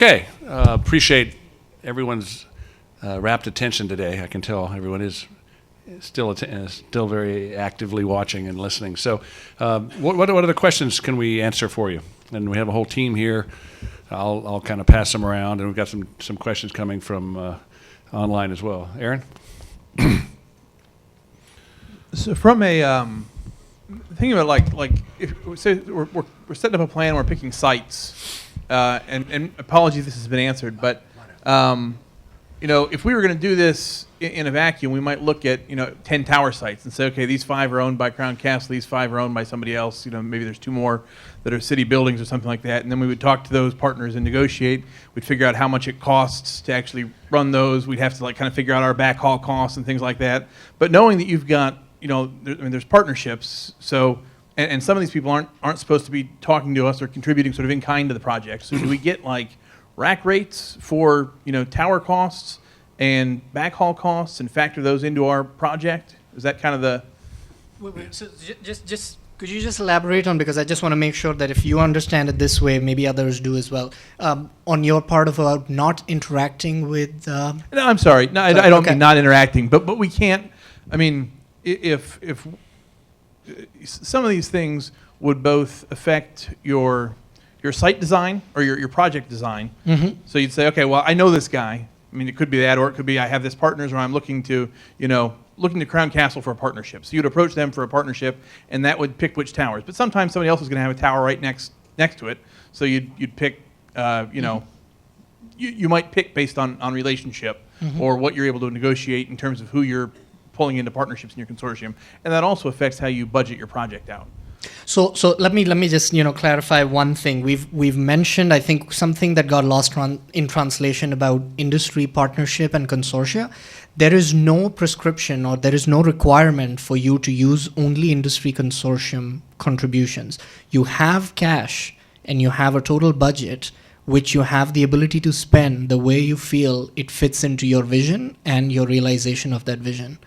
Okay, appreciate everyone's rapt attention today. I can tell everyone is still very actively watching and listening. So what other questions can we answer for you? And we have a whole team here. I'll kind of pass them around, and we've got some questions coming from online as well. Aaron? So from a thinking about like if say we're setting up a plan, we're picking sites, and apologies if this has been answered, but if we were going to do this in a vacuum, we might look at 10 tower sites and say, okay, these 5 are owned by Crown Castle, these 5 are owned by somebody else. Maybe there's 2 more that are city buildings or something like that, and then we would talk to those partners and negotiate. We'd figure out how much it costs to actually run those. We'd have to kind of figure out our backhaul costs and things like that. But knowing that you've got there's partnerships, so and some of these people aren't supposed to be talking to us or contributing sort of in kind to the project. So do we get like rack rates for tower costs and backhaul costs and factor those into our project? Is that kind of the? Wait, so just could you just elaborate on, because I just want to make sure that if you understand it this way, maybe others do as well. On your part of not interacting with. No, I'm sorry. No, I don't mean not interacting, but we can't. I mean, if some of these things would both affect your site design or your project design. Mm-hmm. So you'd say, okay, well, I know this guy. I mean, it could be that, or it could be I have this partners, or I'm looking to Crown Castle for a partnership. So you'd approach them for a partnership, and that would pick which towers. But sometimes somebody else is going to have a tower right next to it. So you'd pick, you might pick based on relationship, mm-hmm. or what you're able to negotiate in terms of who you're pulling into partnerships in your consortium, and that also affects how you budget your project out. So let me just clarify one thing. We've mentioned, I think, something that got lost in translation about industry partnership and consortia. There is no prescription or there is no requirement for you to use only industry consortium contributions. You have cash and you have a total budget which you have the ability to spend the way you feel it fits into your vision and your realization of that vision.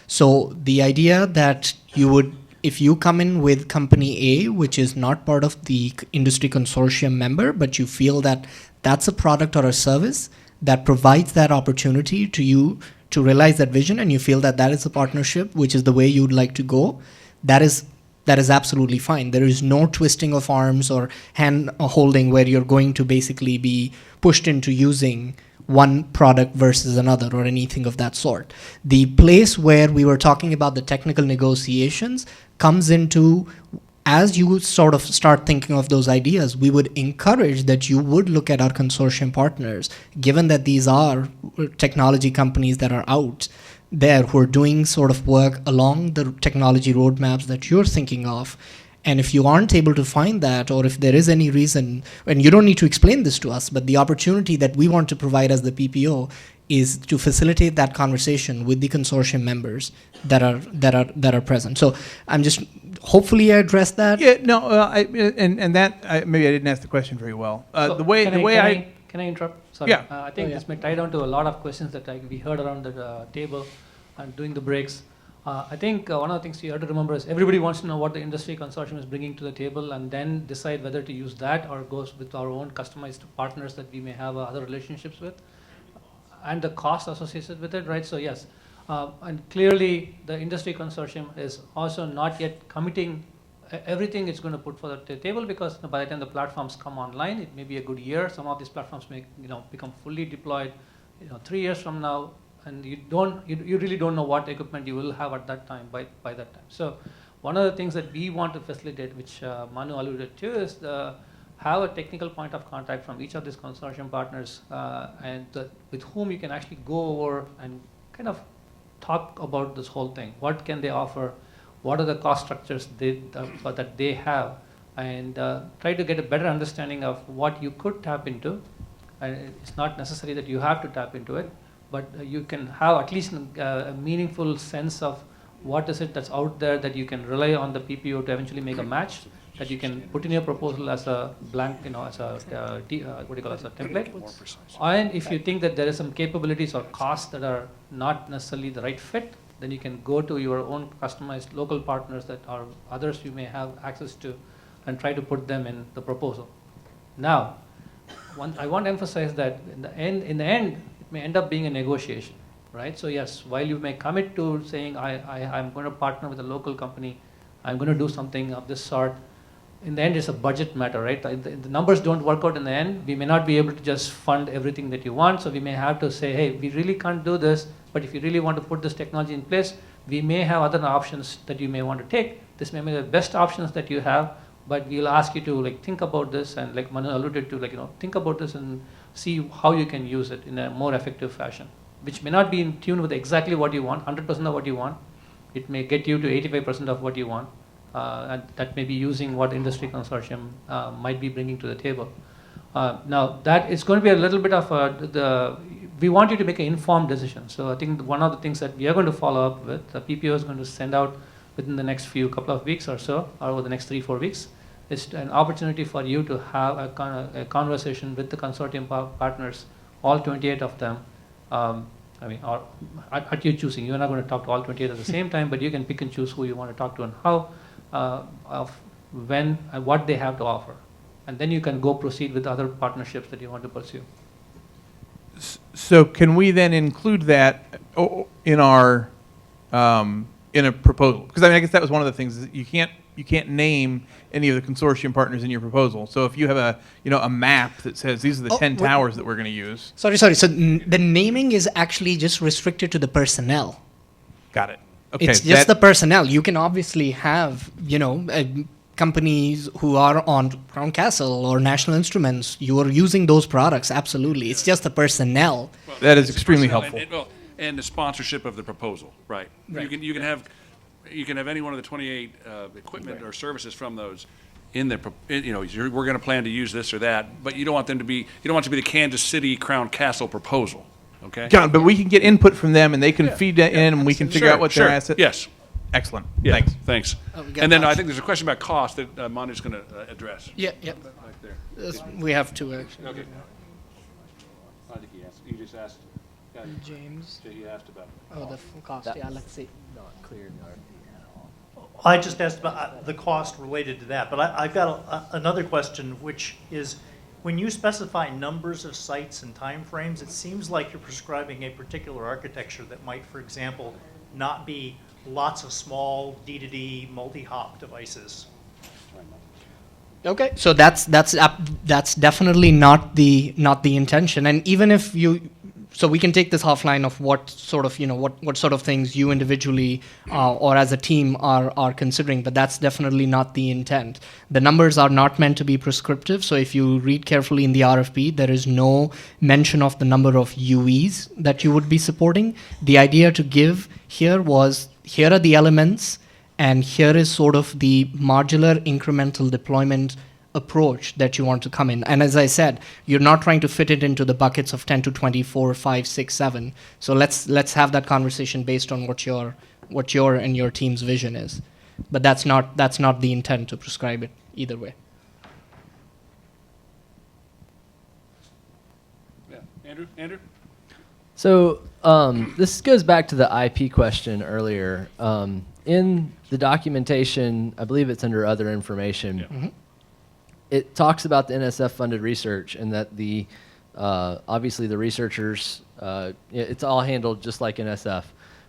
So the idea that you would, if you come in with company A, which is not part of the industry consortium member, but you feel that that's a product or a service that provides that opportunity to you to realize that vision, and you feel that that is a partnership, which is the way you'd like to go, that is absolutely fine. There is no twisting of arms or hand holding where you're going to basically be pushed into using one product versus another or anything of that sort. The place where we were talking about the technical negotiations comes into, as you sort of start thinking of those ideas, we would encourage that you would look at our consortium partners, given that these are technology companies that are out there who are doing sort of work along the technology roadmaps that you're thinking of. And if you aren't able to find that, or if there is any reason, and you don't need to explain this to us, but the opportunity that we want to provide as the PPO is to facilitate that conversation with the consortium members that are present. So I'm just, hopefully I addressed that. Yeah, no, maybe I didn't ask the question very well. Can I interrupt? Sorry. Yeah. I think this may tie down to a lot of questions that we heard around the table and doing the breaks. I think one of the things you have to remember is everybody wants to know what the industry consortium is bringing to the table, and then decide whether to use that or goes with our own customized partners that we may have other relationships with, and the cost associated with it, right? So yes, and clearly the industry consortium is also not yet committing everything it's going to put for the table, because by the time the platforms come online, it may be a good year. Some of these platforms may become fully deployed 3 years from now. And you really don't know what equipment you will have at that time, by that time. So one of the things that we want to facilitate, which Manu alluded to, is have a technical point of contact from each of these consortium partners, with whom you can actually go over and kind of talk about this whole thing. What can they offer? What are the cost structures that they have? And try to get a better understanding of what you could tap into. And it's not necessary that you have to tap into it, but you can have at least a meaningful sense of what is it that's out there that you can rely on the PPO to eventually make a match, that you can put in your proposal as a blank, as a template. And if you think that there is some capabilities or costs that are not necessarily the right fit, then you can go to your own customized local partners that are others you may have access to, and try to put them in the proposal. Now, I want to emphasize that in the end, it may end up being a negotiation, right? So yes, while you may commit to saying I'm going to partner with a local company, I'm going to do something of this sort. In the end, it's a budget matter, right? The numbers don't work out in the end. We may not be able to just fund everything that you want, so we may have to say, hey, we really can't do this, but if you really want to put this technology in place, we may have other options that you may want to take. This may be the best options that you have, but we'll ask you to think about this, and like Manu alluded to, think about this and see how you can use it in a more effective fashion, which may not be in tune with exactly what you want, 100% of what you want. It may get you to 85% of what you want. And that may be using what Industry Consortium might be bringing to the table. Now, that is going to be a little bit of we want you to make an informed decision. So I think one of the things that we are going to follow up with, the PPO is going to send out within the next couple of weeks or so, or over the next 3-4 weeks, is an opportunity for you to have a conversation with the consortium partners, all 28 of them. Or at your choosing. You're not going to talk to all 28 at the same time, but you can pick and choose who you want to talk to and how, of when, and what they have to offer. And then you can go proceed with other partnerships that you want to pursue. So can we then include that in our in a proposal? Because I guess that was one of the things, is you can't name any of the consortium partners in your proposal. So if you have a map that says these are the 10 towers that we're going to use. Sorry. So the naming is actually just restricted to the personnel. Got it. Okay. It's just the personnel. You can obviously have, companies who are on Crown Castle or National Instruments. You are using those products, absolutely. It's just the personnel. Well, that is it's extremely personnel helpful. and the sponsorship of the proposal, right? Right. You can have any one of the 28 equipment or services from those in the we're going to plan to use this or that, but you don't want it to be the Kansas City Crown Castle proposal, okay? John, but we can get input from them, and they can feed that in, and we can figure out what their asset. Yes. Excellent. Yeah. Thanks. And then I think there's a question about cost that Manu's going to address. Yeah. Right there. We have to actually. Okay. I think he asked. You just asked. James. He asked about. Oh, the cost. Yeah, let's see. Not clear in the RFP at all. I just asked about the cost related to that, but I've got another question, which is, when you specify numbers of sites and timeframes, it seems like you're prescribing a particular architecture that might, for example, not be lots of small D2D multi-hop devices. Okay, so that's definitely not the intention. And even if so we can take this offline of what sort of what sort of things you individually or as a team are considering, but that's definitely not the intent. The numbers are not meant to be prescriptive. So if you read carefully in the RFP, there is no mention of the number of UEs that you would be supporting. The idea to give here was, here are the elements, and here is sort of the modular incremental deployment approach that you want to come in. And as I said, you're not trying to fit it into the buckets of 10 to 24, 5, 6, 7. So let's have that conversation based on what your and your team's vision is. But that's not the intent to prescribe it either way. Yeah. Andrew? So this goes back to the IP question earlier. In the documentation, I believe it's under other information. Yeah. Mm-hmm. It talks about the NSF-funded research, and that obviously the researchers, it's all handled just like NSF.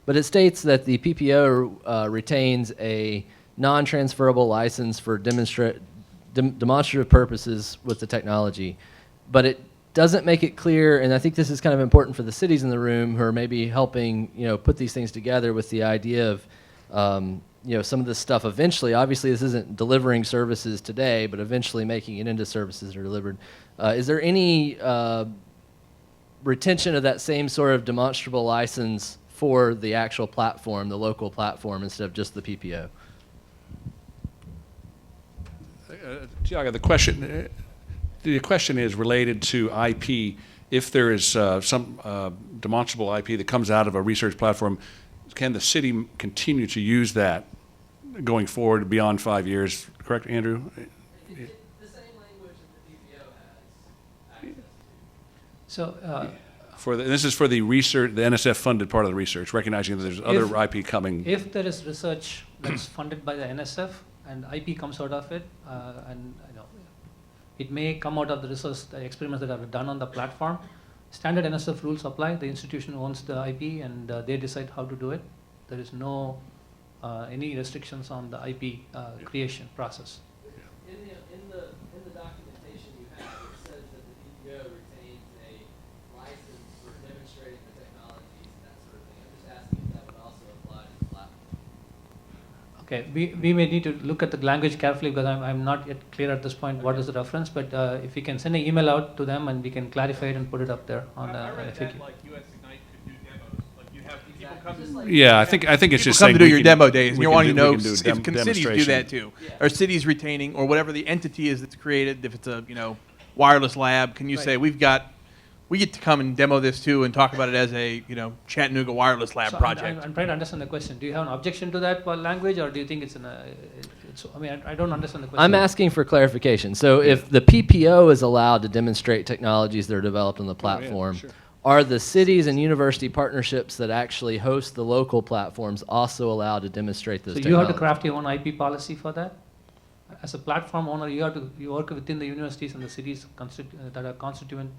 But it states that the PPO retains a non-transferable license for demonstrative purposes with the technology. But it doesn't make it clear, and I think this is kind of important for the cities in the room who are maybe helping put these things together, with the idea of some of this stuff eventually. Obviously, this isn't delivering services today, but eventually making it into services that are delivered. Is there any retention of that same sort of demonstrable license for the actual platform, the local platform, instead of just the PPO? Tiago, the question is related to IP. If there is some demonstrable IP that comes out of a research platform, can the city continue to use that going forward beyond 5 years? Correct, Andrew? It's the same language that the PPO has access to. So This is for the research, the NSF-funded part of the research, recognizing that there's other IP coming. if there is research that's funded by the NSF and IP comes out of it, and It may come out of the research, the experiments that are done on the platform. Standard NSF rules apply. The institution owns the IP, and they decide how to do it. There is no any restrictions on the IP creation process. In the documentation you have, it says that the PPO retains a license for demonstrating the technologies and that sort of thing. I'm just asking if that would also apply to the platform. Okay, we may need to look at the language carefully because I'm not yet clear at this point what is the reference, but if you can send an email out to them and we can clarify it and put it up there on the FAQ. like US Ignite could do demos. Like you have people come to Yeah, I think it's people just come saying to do we your can- demo days, and we you're can wanting to do- know we can do if dem- can cities do demonstration. that too, or cities retaining, or whatever the entity is that's created. If it's a wireless lab, can you say we get to come and demo this too and talk about it as a Chattanooga wireless lab So project? I'm trying to understand the question. Do you have an objection to that language, or do you think it's I mean, I don't understand the question. I'm asking for clarification. So if the PPO is allowed to demonstrate technologies that are developed on the platform, sure. are the cities and university partnerships that actually host the local platforms also allowed to demonstrate those So you technologies? have to craft your own IP policy for that? As a platform owner, you work within the universities and the cities that are constituent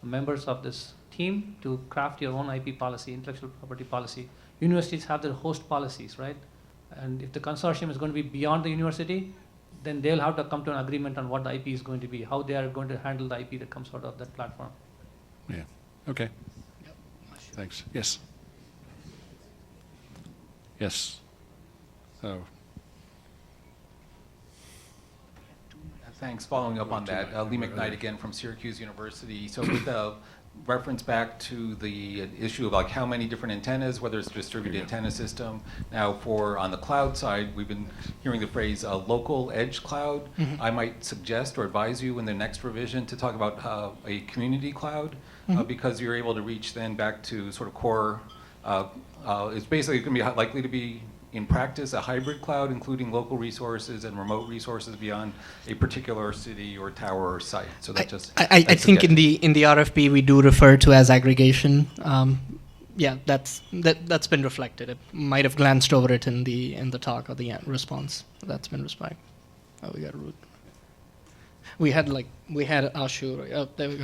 members of this team to craft your own IP policy, intellectual property policy. Universities have their host policies, right? And if the consortium is going to be beyond the university, then they'll have to come to an agreement on what the IP is going to be, how they are going to handle the IP that comes out of that platform. Yeah, okay. Thanks, yes. Yes. Oh, Thanks. Following up on that, Lee McKnight again from Syracuse University. So with reference back to the issue of like how many different antennas, whether it's a distributed antenna system. Now on the cloud side, we've been hearing the phrase local edge cloud. I might suggest or advise you in the next revision to talk about a community cloud because you're able to reach then back to sort of core, it's basically going to be likely to be in practice a hybrid cloud, including local resources and remote resources beyond a particular city or tower or site. So that I think in the RFP we do refer to as aggregation. Yeah, that's been reflected. It might have glanced over it in the talk or the response. That's been respected. Oh, we got a root. We had Ashu. Oh, there we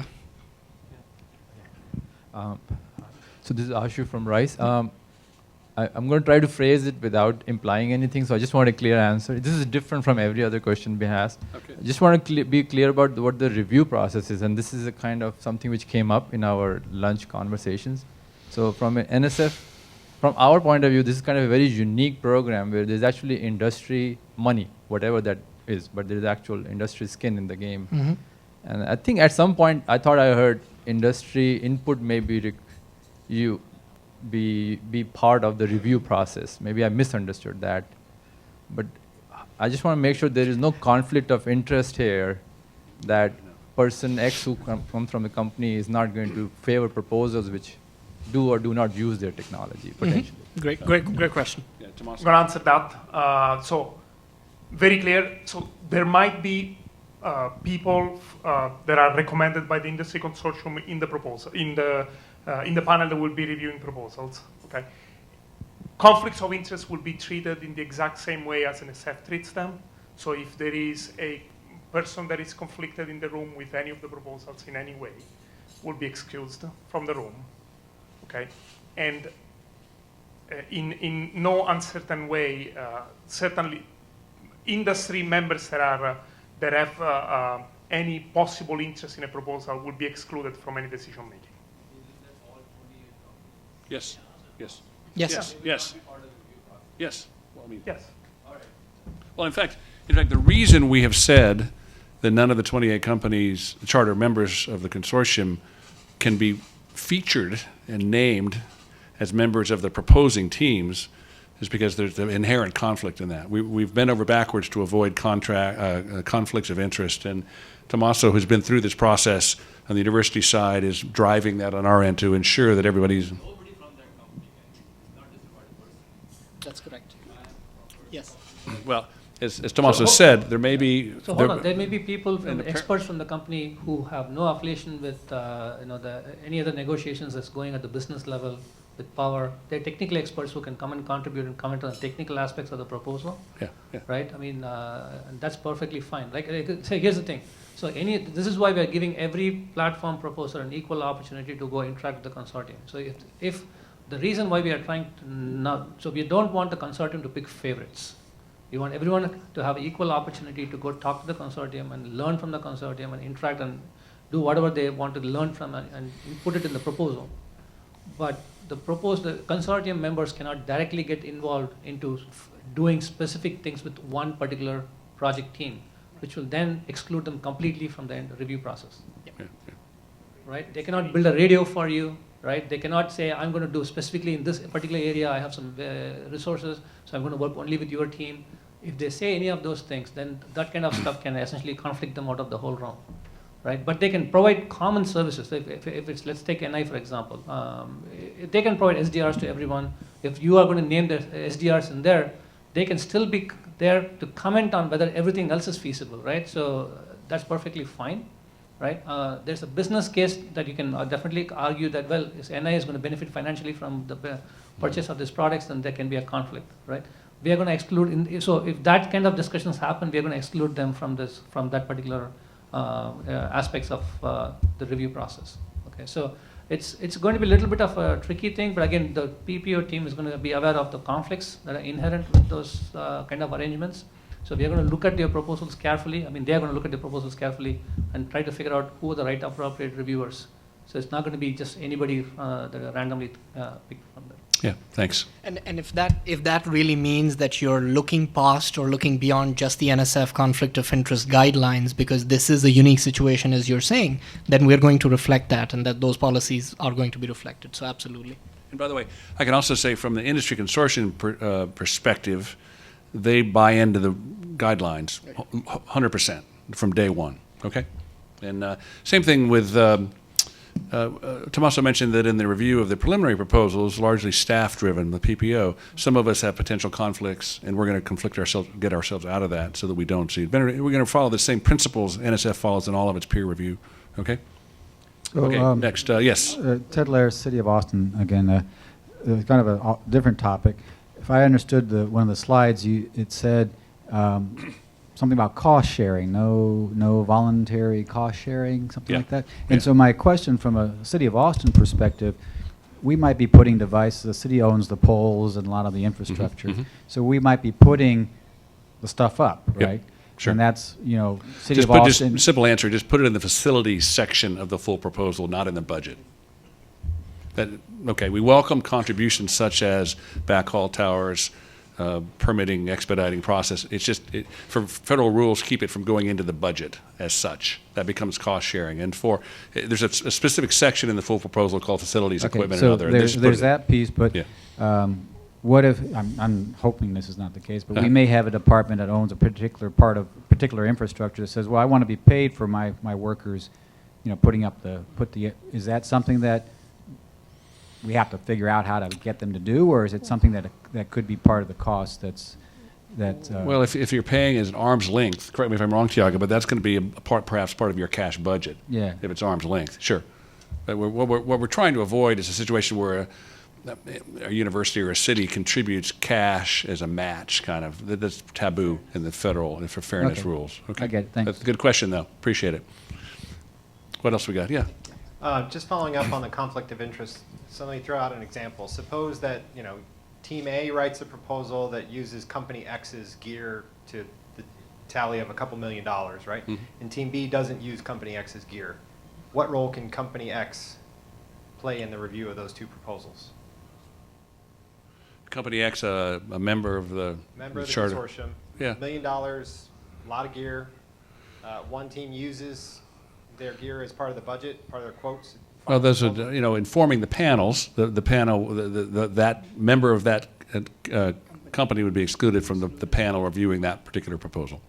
go. So this is Ashu from Rice. I'm going to try to phrase it without implying anything, so I just want a clear answer. This is different from every other question we asked. Okay. I just want to be clear about what the review process is, and this is a kind of something which came up in our lunch conversations. So from an NSF, from our point of view, this is kind of a very unique program where there's actually industry money, whatever that is, but there's actual industry skin in the game. Mm-hmm. And I think at some point, I thought I heard industry input may be part of the review process. Maybe I misunderstood that. But I just want to make sure there is no conflict of interest here that person X who comes from the company is not going to favor proposals which do or do not use their technology, potentially. Great question. yeah, Tomas. I'm going to answer that. So, very clear. So, there might be people that are recommended by the Industry Consortium in the proposal, in the panel that will be reviewing proposals. Okay. Conflicts of interest will be treated in the exact same way as NSF treats them. So, if there is a person that is conflicted in the room with any of the proposals in any way, will be excused from the room. Okay, and in no uncertain way, certainly industry members that have any possible interest in a proposal will be excluded from any decision making. Yes, yes. Yes. Yes. Yes. Well, I mean, Yes. well, in fact, the reason we have said that none of the 28 companies, the charter members of the consortium, can be featured and named as members of the proposing teams is because there's an inherent conflict in that. We've bent over backwards to avoid conflicts of interest, and Tommaso, who's been through this process on the university side, is driving that on our end to ensure that everybody's... That's correct. Yes. Well, as Tommaso said, there may be... So hold on, there may be people, experts from the company who have no affiliation with any other negotiations that's going at the business level with PAWR. They're technical experts who can come and contribute and comment on the technical aspects of the proposal. Yeah, yeah. Right? I mean, and that's perfectly fine. So here's the thing. So this is why we are giving every platform proposer an equal opportunity to go interact with the consortium. So if the reason why we are trying to so we don't want the consortium to pick favorites. We want everyone to have equal opportunity to go talk to the consortium and learn from the consortium and interact and do whatever they want to learn from and put it in the proposal. But the consortium members cannot directly get involved into doing specific things with one particular project team, which will then exclude them completely from the review process. Yeah, yeah. Right? They cannot build a radio for you. Right? They cannot say, I'm going to do specifically in this particular area, I have some resources, so I'm going to work only with your team. If they say any of those things, then that kind of stuff can essentially conflict them out of the whole round. Right? But they can provide common services. If it's, let's take NI for example. They can provide SDRs to everyone. If you are going to name the SDRs in there, they can still be there to comment on whether everything else is feasible. Right? So that's perfectly fine. Right? There's a business case that you can definitely argue that, well, if NI is going to benefit financially from the purchase of these products, then there can be a conflict. Right? We are going to exclude, so if that kind of discussions happen, we are going to exclude them from that particular aspects of the review process. Okay, so it's going to be a little bit of a tricky thing, but again, the PPO team is going to be aware of the conflicts that are inherent with those kind of arrangements. So we are going to look at their proposals carefully. I mean, they are going to look at the proposals carefully and try to figure out who are the right appropriate reviewers. So it's not going to be just anybody that are randomly picked from there. Yeah, thanks. And if that really means that you're looking past or looking beyond just the NSF conflict of interest guidelines, because this is a unique situation as you're saying, then we're going to reflect that, and that those policies are going to be reflected. So absolutely. And by the way, I can also say from the Industry Consortium perspective, they buy into the guidelines 100% from day one. Okay, and same thing with. Tommaso mentioned that in the review of the preliminary proposals, largely staff-driven, the PPO, some of us have potential conflicts, and we're going to get ourselves out of that so that we don't see it. We're going to follow the same principles NSF follows in all of its peer review. Okay? So, okay, next. Yes? Ted Lair, City of Austin, again, kind of a different topic. If I understood one of the slides, it said something about cost sharing, no voluntary cost sharing, something like that. And so my question from a City of Austin perspective, we might be putting devices, the city owns the poles and a lot of the infrastructure, so we might be putting the stuff up, right? Sure. And that's, City of Austin. Just simple answer, just put it in the facilities section of the full proposal, not in the budget. Okay, we welcome contributions such as backhaul towers, permitting, expediting process. It's just, for federal rules, keep it from going into the budget as such. That becomes cost sharing. And there's a specific section in the full proposal called facilities, equipment, so and other. There's that piece, but what if, I'm hoping this is not the case, but we may have a department that owns a particular part of particular infrastructure that says, well, I want to be paid for my workers, putting up is that something that we have to figure out how to get them to do, or is it something that could be part of the cost well, if you're paying as an arm's length, correct me if I'm wrong, Tiago, but that's going to be perhaps part of your cash budget. Yeah. If it's arm's length, sure. But what we're trying to avoid is a situation where a university or a city contributes cash as a match, kind of. That's taboo in the federal and for fairness rules. Okay. I get it. Thanks. That's a good question, though. Appreciate it. What else we got? Yeah. Just following up on the conflict of interest, so let me throw out an example. Suppose that, Team A writes a proposal that uses Company X's gear to the tally of a couple $1 million, right? Mm-hmm. And Team B doesn't use Company X's gear. What role can Company X play in the review of those two proposals? Company X, a member of the charter. Consortium. Yeah. $1 million, a lot of gear. One team uses their gear as part of the budget, part of their quotes. Well, those are, informing the panels, the panel, that member of that company would be excluded from the panel reviewing that particular proposal.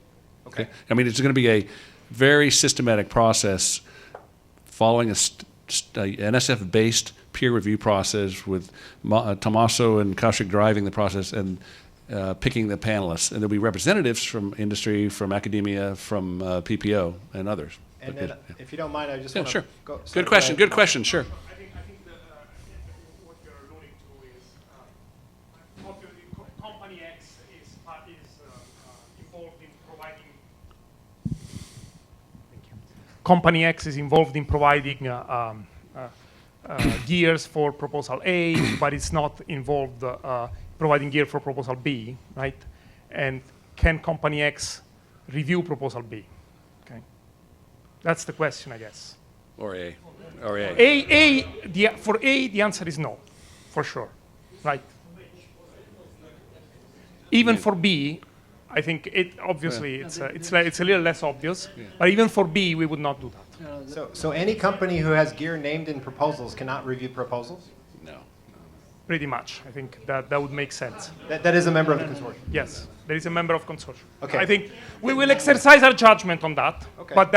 Okay. I mean, it's going to be a very systematic process following a NSF-based peer review process with Tommaso and Kaushik driving the process and picking the panelists. And there'll be representatives from industry, from academia, from PPO, and others. And then, if you don't mind, I just want to sure. go. Good question. Good question. Sure. I think what you're alluding company X is involved in providing gears for proposal A, but it's not involved providing gear for proposal B, right? And can company X review proposal B? Okay, that's the question, I guess. Or A. Or A. For A, the answer is no, for sure, right? Even for B, I think obviously it's a little less obvious, but even for B, we would not do that. So any company who has gear named in proposals cannot review proposals? No. Pretty much, I think that would make sense. That is a member of the consortium? Yes, there is a member of consortium. Okay. I think we will exercise our judgment on that, Okay. but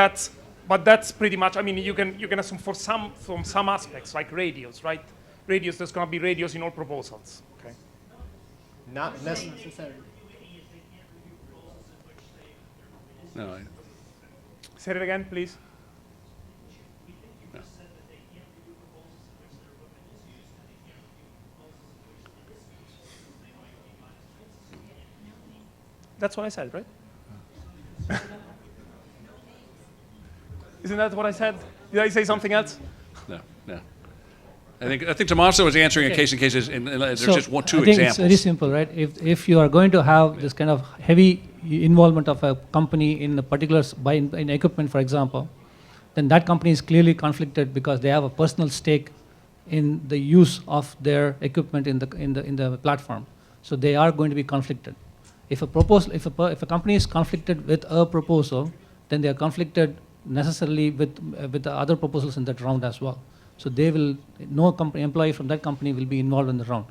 that's pretty much. I mean, you can assume from some aspects like radios, right? Radios, there's going to be radios in all proposals. Okay. Not necessarily. No. Say it again, please. That's what I said, right? Isn't that what I said? Did I say something else? No. I think Tommaso was answering a case in cases, and there's So, just two I think examples. it's very simple, right? If you are going to have this kind of heavy involvement of a company in a particular in equipment, for example, then that company is clearly conflicted because they have a personal stake in the use of their equipment in the platform. So they are going to be conflicted. If a company is conflicted with a proposal, then they are conflicted necessarily with the other proposals in that round as well. So no employee from that company will be involved in the round.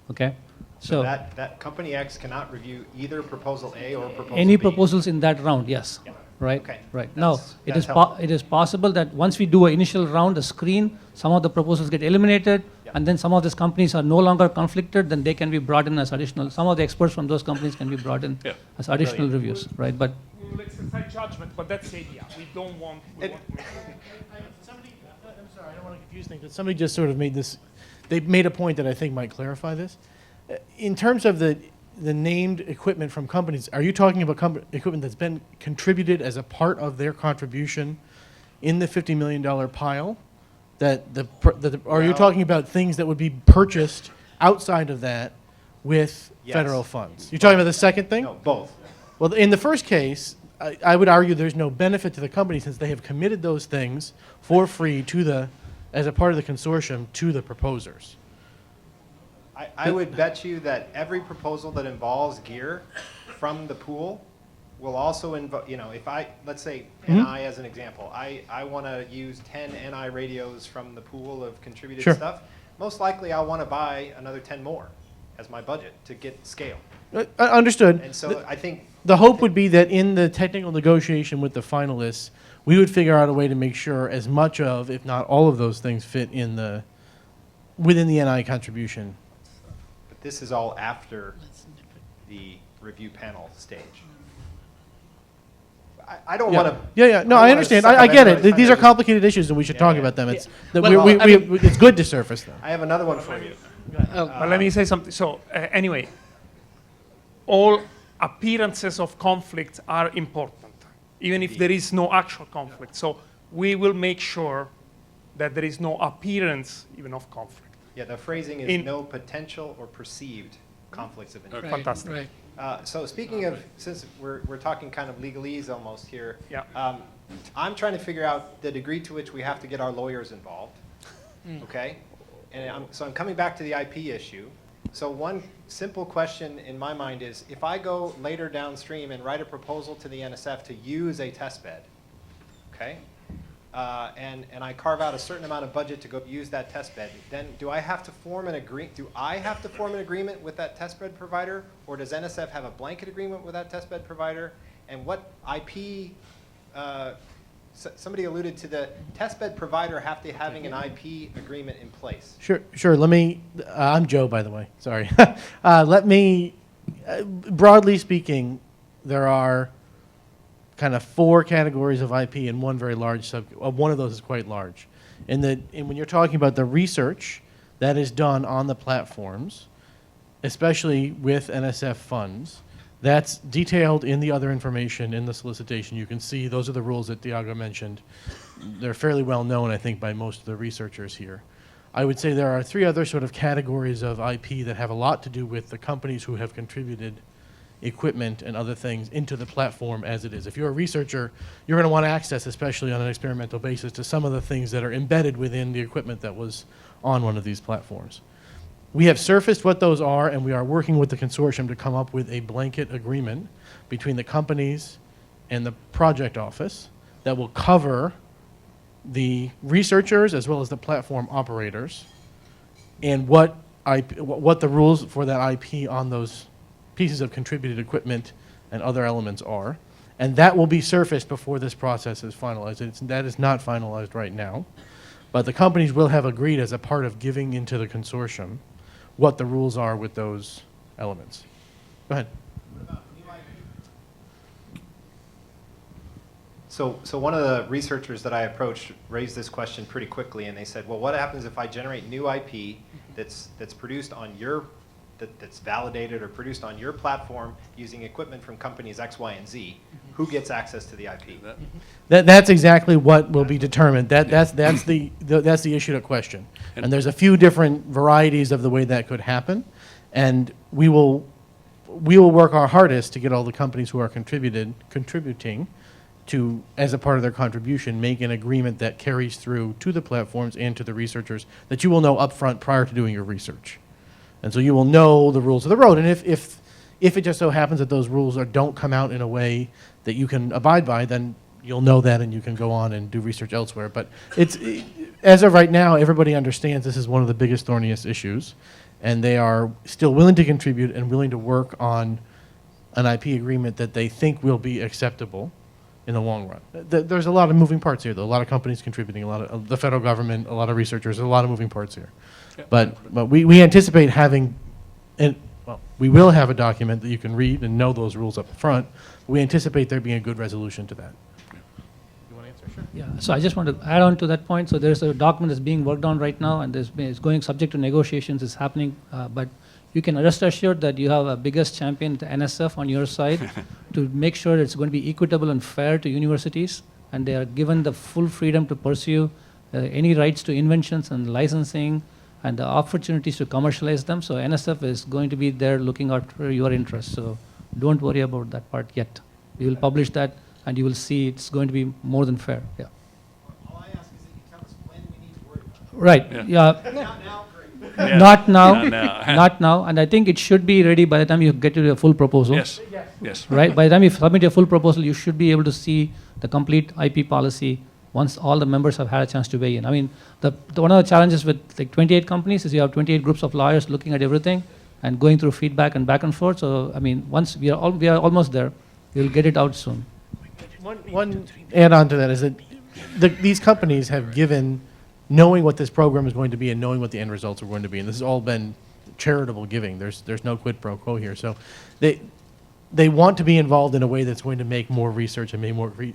Okay? So that company X cannot review either proposal A or proposal any B? proposals in that round, yes. Yeah. Right? Okay. Right. That's- Now, that's helpful. it is possible that once we do an initial round, a screen, some of the proposals get eliminated, Yeah. and then some of these companies are no longer conflicted, then they can be brought in as additional. Some of the experts from those companies can be brought in Yeah. as additional reviews, right? But We will exercise judgment, but that's the idea. We don't want. We want to make Somebody, I'm sorry, I don't want to confuse things, but somebody just sort of made this, they made a point that I think might clarify this. In terms of the named equipment from companies, are you talking about equipment that's been contributed as a part of their contribution in the $50 million pile? Or are you Well- talking about things that would be purchased outside of that with Yes. federal funds? You're talking about the second thing? No, both. Well, in the first case, I would argue there's no benefit to the company since they have committed those things for free as a part of the consortium to the proposers. I would bet you that every proposal that involves gear from the pool will also involve, if let's say NI as an example, I want to use 10 NI radios from the pool of contributed Sure. stuff. Most likely I'll want to buy another 10 more as my budget to get scale. Understood. And so I think The hope would be that in the technical negotiation with the finalists, we would figure out a way to make sure as much of, if not all of those things fit within the NI contribution. but this is all after the review panel stage. I don't want to. Yeah. No, I understand. I get it. These are complicated issues, and we should talk about them. It's good to surface them. I have another one for you. But let me say something. So anyway, all appearances of conflict are important, even if there is no actual conflict. So we will make sure that there is no appearance even of conflict. Yeah, the phrasing is no potential or perceived conflicts of interest. Fantastic. Right. So speaking of, since we're talking kind of legalese almost here, Yeah. I'm trying to figure out the degree to which we have to get our lawyers involved. Okay, and I'm coming back to the IP issue. So one simple question in my mind is, if I go later downstream and write a proposal to the NSF to use a test bed, okay, and I carve out a certain amount of budget to go use that test bed, then do I have to form an agreement with that test bed provider, or does NSF have a blanket agreement with that test bed provider? And what IP? Somebody alluded to the test bed provider having an IP agreement in place. Sure. Let me. I'm Joe, by the way. Sorry. Let me. Broadly speaking, there are kind of 4 categories of IP, and one very large one of those is quite large. And when you're talking about the research that is done on the platforms, especially with NSF funds, That's detailed in the other information in the solicitation. You can see those are the rules that Diago mentioned. They're fairly well known, I think, by most of the researchers here. I would say there are 3 other sort of categories of IP that have a lot to do with the companies who have contributed equipment and other things into the platform as it is. If you're a researcher, you're going to want access, especially on an experimental basis, to some of the things that are embedded within the equipment that was on one of these platforms. We have surfaced what those are, and we are working with the consortium to come up with a blanket agreement between the companies and the project office that will cover the researchers as well as the platform operators and what the rules for that IP on those pieces of contributed equipment and other elements are. And that will be surfaced before this process is finalized. That is not finalized right now. But the companies will have agreed as a part of giving into the consortium what the rules are with those elements. Go ahead. So one of the researchers that I approached raised this question pretty quickly, and they said, well, what happens if I generate new IP that's produced on your, that's validated or produced on your platform using equipment from companies X, Y, and Z? Who gets access to the IP? That's exactly what will be determined. That's the issue at question. And there's a few different varieties of the way that could happen, and we will work our hardest to get all the companies who are contributing to, as a part of their contribution, make an agreement that carries through to the platforms and to the researchers that you will know upfront prior to doing your research. And so you will know the rules of the road. And if it just so happens that those rules don't come out in a way that you can abide by, then you'll know that and you can go on and do research elsewhere. But as of right now, everybody understands this is one of the biggest, thorniest issues. And they are still willing to contribute and willing to work on an IP agreement that they think will be acceptable in the long run. There's a lot of moving parts here, though. A lot of companies contributing, a lot of the federal government, a lot of researchers, a lot of moving parts here. Yep. But we anticipate having, we will have a document that you can read and know those rules up front. We anticipate there being a good resolution to that. You want to answer? Sure. Yeah, so I just want to add on to that point. So there's a document that's being worked on right now, and it's going subject to negotiations, is happening, but you can rest assured that you have a biggest champion, the NSF, on your side to make sure it's going to be equitable and fair to universities, and they are given the full freedom to pursue any rights to inventions and licensing and the opportunities to commercialize them. So NSF is going to be there looking after your interests. So don't worry about that part yet. We will publish that, and you will see it's going to be more than fair. Yeah. All I ask is that you tell us when we need to worry about it. Right. Yeah. Not now. Not now. And I think it should be ready by the time you get to the full proposal. Yes. Yes. Right? By the time you submit your full proposal, you should be able to see the complete IP policy once all the members have had a chance to weigh in. I mean, one of the challenges with like 28 companies is you have 28 groups of lawyers looking at everything and going through feedback and back and forth. So, I mean, once we are almost there, we'll get it out soon. One add-on to that is that these companies have given, knowing what this program is going to be and knowing what the end results are going to be, and this has all been charitable giving. There's no quid pro quo here. So they want to be involved in a way that's going to make more research and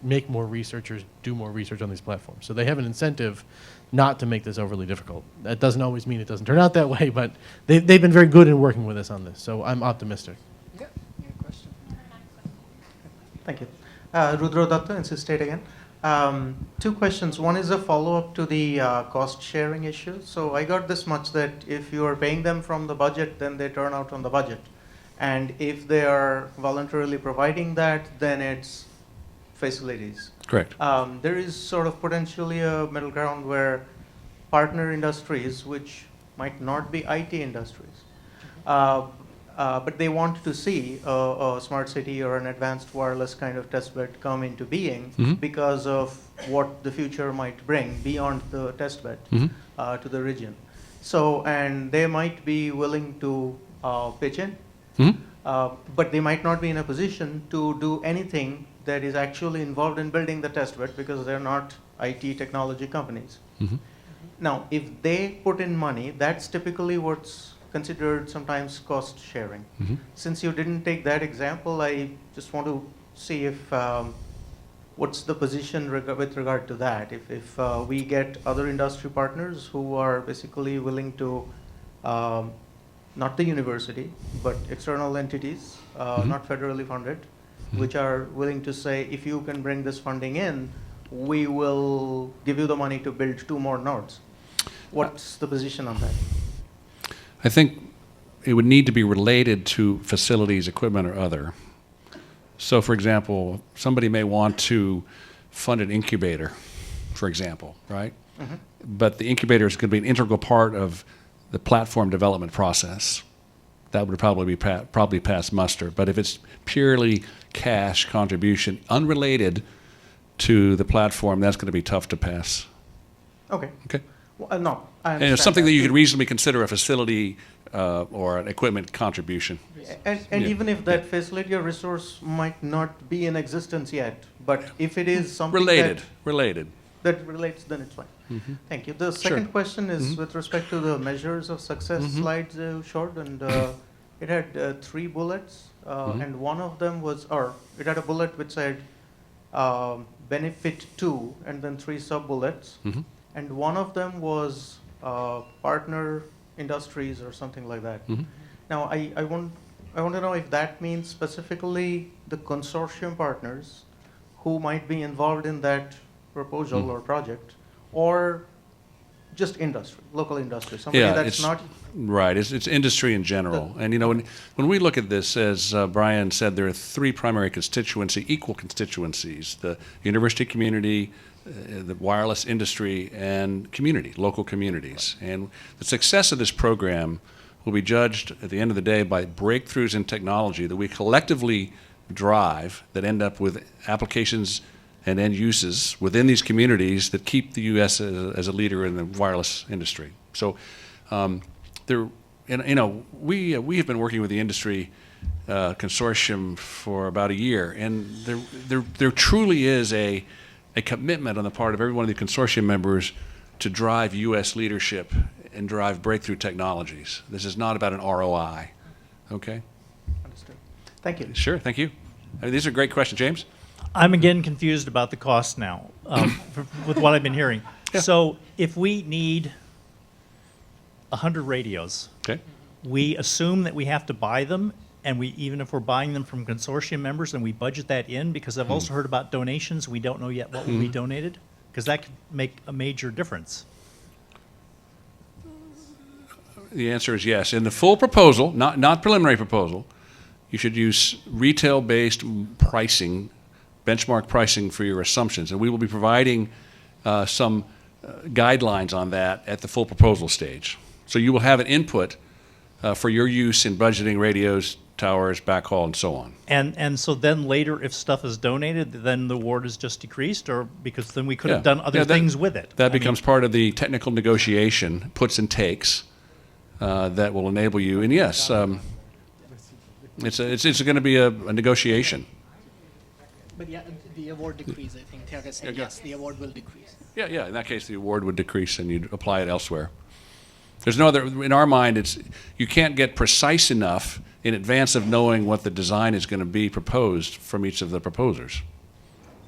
make more researchers do more research on these platforms. So they have an incentive not to make this overly difficult. That doesn't always mean it doesn't turn out that way, but they've been very good in working with us on this. So I'm optimistic. Yeah. Question. Thank you. Rudra Datta, NC State again. 2 questions. One is a follow-up to the cost sharing issue. So I got this much, that if you are paying them from the budget, then they turn out on the budget. And if they are voluntarily providing that, then it's facilities. Correct. There is sort of potentially a middle ground where partner industries, which might not be IT industries, but they want to see a smart city or an advanced wireless kind of testbed come into being because of what the future might bring beyond the testbed to the region. So, and they might be willing to pitch in, but they might not be in a position to do anything that is actually involved in building the testbed because they're not IT technology companies. Now, if they put in money, that's typically what's considered sometimes cost sharing. Since you didn't take that example, I just want to see if what's the position with regard to that. If we get other industry partners who are basically willing to not the university, but external entities, not federally funded, which are willing to say, if you can bring this funding in, we will give you the money to build 2 more nodes. What's the position on that? I think it would need to be related to facilities, equipment, or other. So, for example, somebody may want to fund an incubator, for example, right? But the incubator is going to be an integral part of the platform development process. That would probably pass muster. But if it's purely cash contribution, unrelated to the platform, that's going to be tough to pass. Okay. Okay. Well, no, I And it's something that you could reasonably consider a facility or an equipment contribution. And Yeah. even if that facility or resource might not be in existence yet, but if it is something Related, that relates, then it's fine. Thank you. The second question is with respect to the measures of success slides you showed, and it had 3 bullets, and one of them was, or it had a bullet which said benefit to, and then 3 sub-bullets, and one of them was partner industries or something like that. Now, I want to know if that means specifically the consortium partners who might be involved in that proposal or project, or just industry, local industry, somebody that's not. Right, it's industry in general. And you know, when we look at this, as Brian said, there are 3 primary equal constituencies: the university community, the wireless industry, and community, local communities. And the success of this program will be judged at the end of the day by breakthroughs in technology that we collectively drive that end up with applications and end uses within these communities that keep the U.S. as a leader in the wireless industry. So, we have been working with the Industry Consortium for about a year, and there truly is a commitment on the part of every one of the consortium members to drive U.S. leadership and drive breakthrough technologies. This is not about an ROI. Okay? Understood. Thank you. Sure, thank you. I mean, these are great questions. James? I'm again confused about the cost now with what I've been hearing. Yeah. So if we need 100 radios, Okay. we assume that we have to buy them, and even if we're buying them from consortium members, and we budget that in, because I've also heard about donations, we don't know yet what will be donated, because that could make a major difference. The answer is yes. In the full proposal, not preliminary proposal, you should use retail-based pricing, benchmark pricing for your assumptions. And we will be providing some guidelines on that at the full proposal stage. So you will have an input for your use in budgeting radios, towers, backhaul, and so on. And so then later, if stuff is donated, then the award is just decreased, or because then we could have done other things with it. That becomes part of the technical negotiation, puts and takes, that will enable you. And yes, it's going to be a negotiation. But yeah, the award decrease, I think Tiago said yes, the award will decrease. Yeah, in that case, the award would decrease and you'd apply it elsewhere. There's no other, in our mind, you can't get precise enough in advance of knowing what the design is going to be proposed from each of the proposers,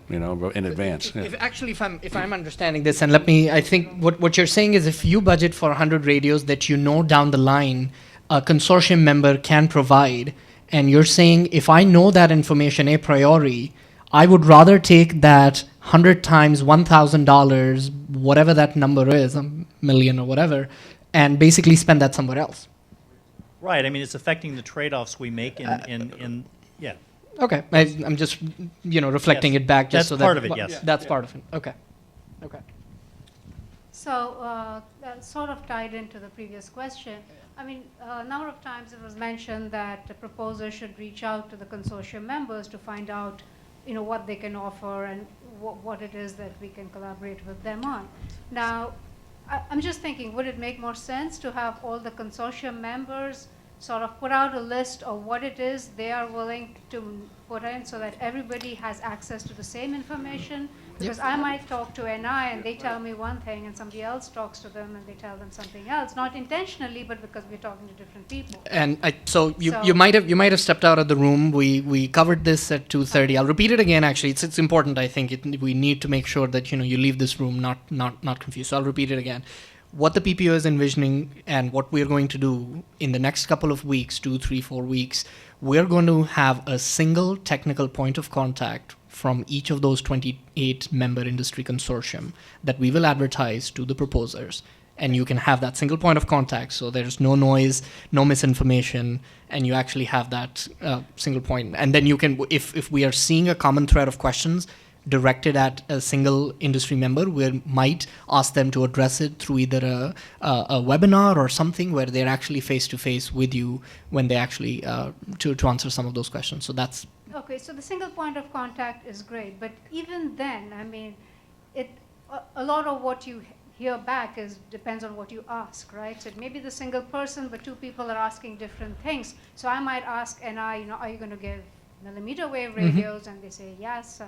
in advance. If I'm understanding this, and I think what you're saying is if you budget for 100 radios that you know down the line a consortium member can provide, and you're saying if I know that information a priori, I would rather take that 100 times $1,000, whatever that number is, $1 million or whatever, and basically spend that somewhere else. Right. I mean, it's affecting the trade-offs we make in yeah. Okay. I'm just, reflecting it back just That's so that. part of it, yes. That's part of it. Okay. So that sort of tied into the previous question. I mean, a number of times it was mentioned that the proposer should reach out to the consortium members to find out, what they can offer and what it is that we can collaborate with them on. Now, I'm just thinking, would it make more sense to have all the consortium members sort of put out a list of what it is they are willing to put in so that everybody has access to the same information? Because I might talk to NI and they tell me one thing and somebody else talks to them and they tell them something else, not intentionally, but because we're talking to different people. And you might have stepped out of the room. We covered this at 2:30. I'll repeat it again. Actually, it's important. I think we need to make sure that you leave this room not confused. So I'll repeat it again. what the PPO is envisioning and what we're going to do in the next couple of weeks, 2, 3, 4 weeks, we're going to have a single technical point of contact from each of those 28 member industry consortium that we will advertise to the proposers. And you can have that single point of contact, so there's no noise, no misinformation, and you actually have that single point. And then you can, if we are seeing a common thread of questions directed at a single industry member, we might ask them to address it through either a webinar or something where they're actually face-to-face with you when they actually, to answer some of those questions. So that's... Okay, so the single point of contact is great, but even then, I mean, a lot of what you hear back depends on what you ask, right? So it may be the single person, but two people are asking different things. So I might ask NI, are you going to give millimeter wave radios? And they say yes.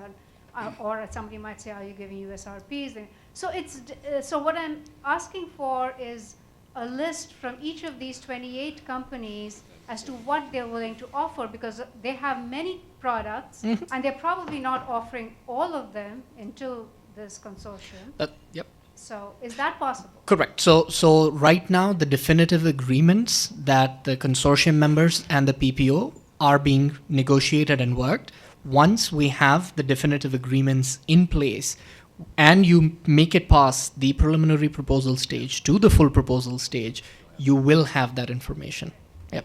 Or somebody might say, are you giving USRPs? So what I'm asking for is a list from each of these 28 companies as to what they're willing to offer, because they have many products, and they're probably not offering all of them into this consortium. Yep. So is that possible? Correct. So right now, the definitive agreements that the consortium members and the PPO are being negotiated and worked. Once we have the definitive agreements in place and you make it past the preliminary proposal stage to the full proposal stage, you will have that information. Yep.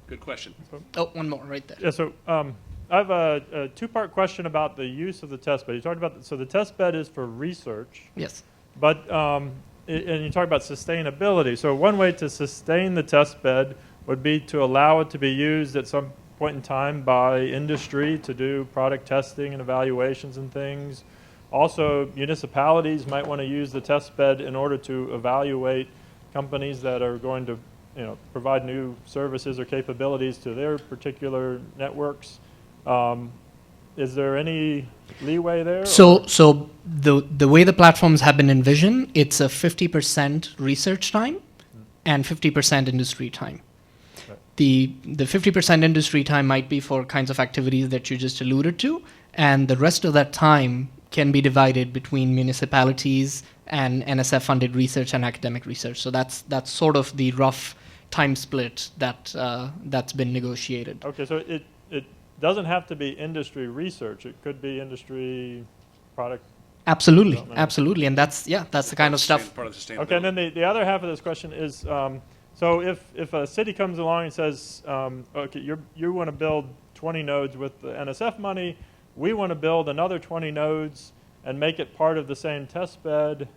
Good question. Oh, one more right there. Yeah, so I have a two-part question about the use of the test bed. You talked about, so the test bed is for research. Yes. But, and you talk about sustainability. So one way to sustain the test bed would be to allow it to be used at some point in time by industry to do product testing and evaluations and things. Also, municipalities might want to use the test bed in order to evaluate companies that are going to, provide new services or capabilities to their particular networks. Is there any leeway there? So the way the platforms have been envisioned, it's a 50% research time and 50% industry time. The 50% industry time might be for kinds of activities that you just alluded to, and the rest of that time can be divided between municipalities and NSF-funded research and academic research. So that's sort of the rough time split that's been negotiated. Okay, so it doesn't have to be industry research. It could be industry product. Absolutely, absolutely, and that's the kind of stuff. Part of the sustainability. Okay, and then the other half of this question is, so if a city comes along and says, okay, you want to build 20 nodes with the NSF money, we want to build another 20 nodes and make it part of the same test bed,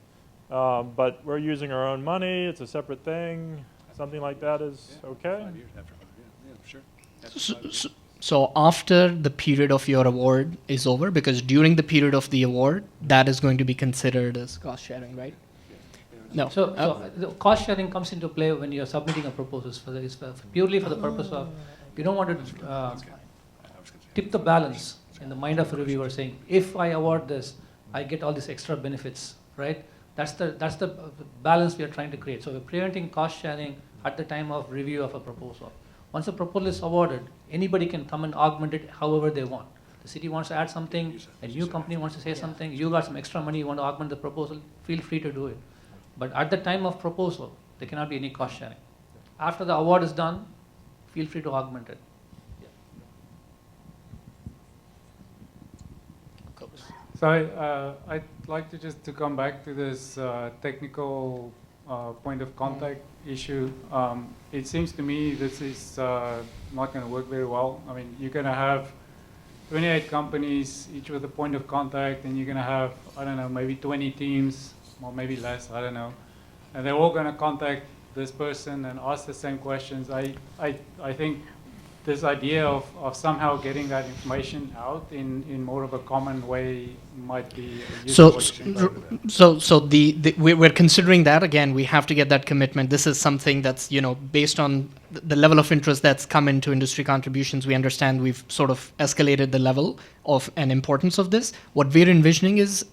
but we're using our own money, it's a separate thing, something like that is okay? 5 years after. Yeah, sure. So after the period of your award is over, because during the period of the award, that is going to be considered as cost sharing, right? No. So the cost sharing comes into play when you're submitting a proposal. Purely for the purpose of, you don't want to tip the balance in the mind of a reviewer saying, if I award this, I get all these extra benefits, right? That's the balance we are trying to create. So we're preventing cost sharing at the time of review of a proposal. Once a proposal is awarded, anybody can come and augment it however they want. The city wants to add something, a new company wants to say something, you got some extra money, you want to augment the proposal, feel free to do it. But at the time of proposal, there cannot be any cost sharing. After the award is done, feel free to augment it. So I'd like to come back to this technical point of contact issue. It seems to me this is not going to work very well. I mean, you're going to have 28 companies, each with a point of contact, and you're going to have, I don't know, maybe 20 teams, or maybe less, I don't know. And they're all going to contact this person and ask the same questions. I think this idea of somehow getting that information out in more of a common way might be useful. So we're considering that. Again, we have to get that commitment. This is something that's, based on the level of interest that's come into industry contributions, we understand we've sort of escalated the level of an importance of this. What we're envisioning is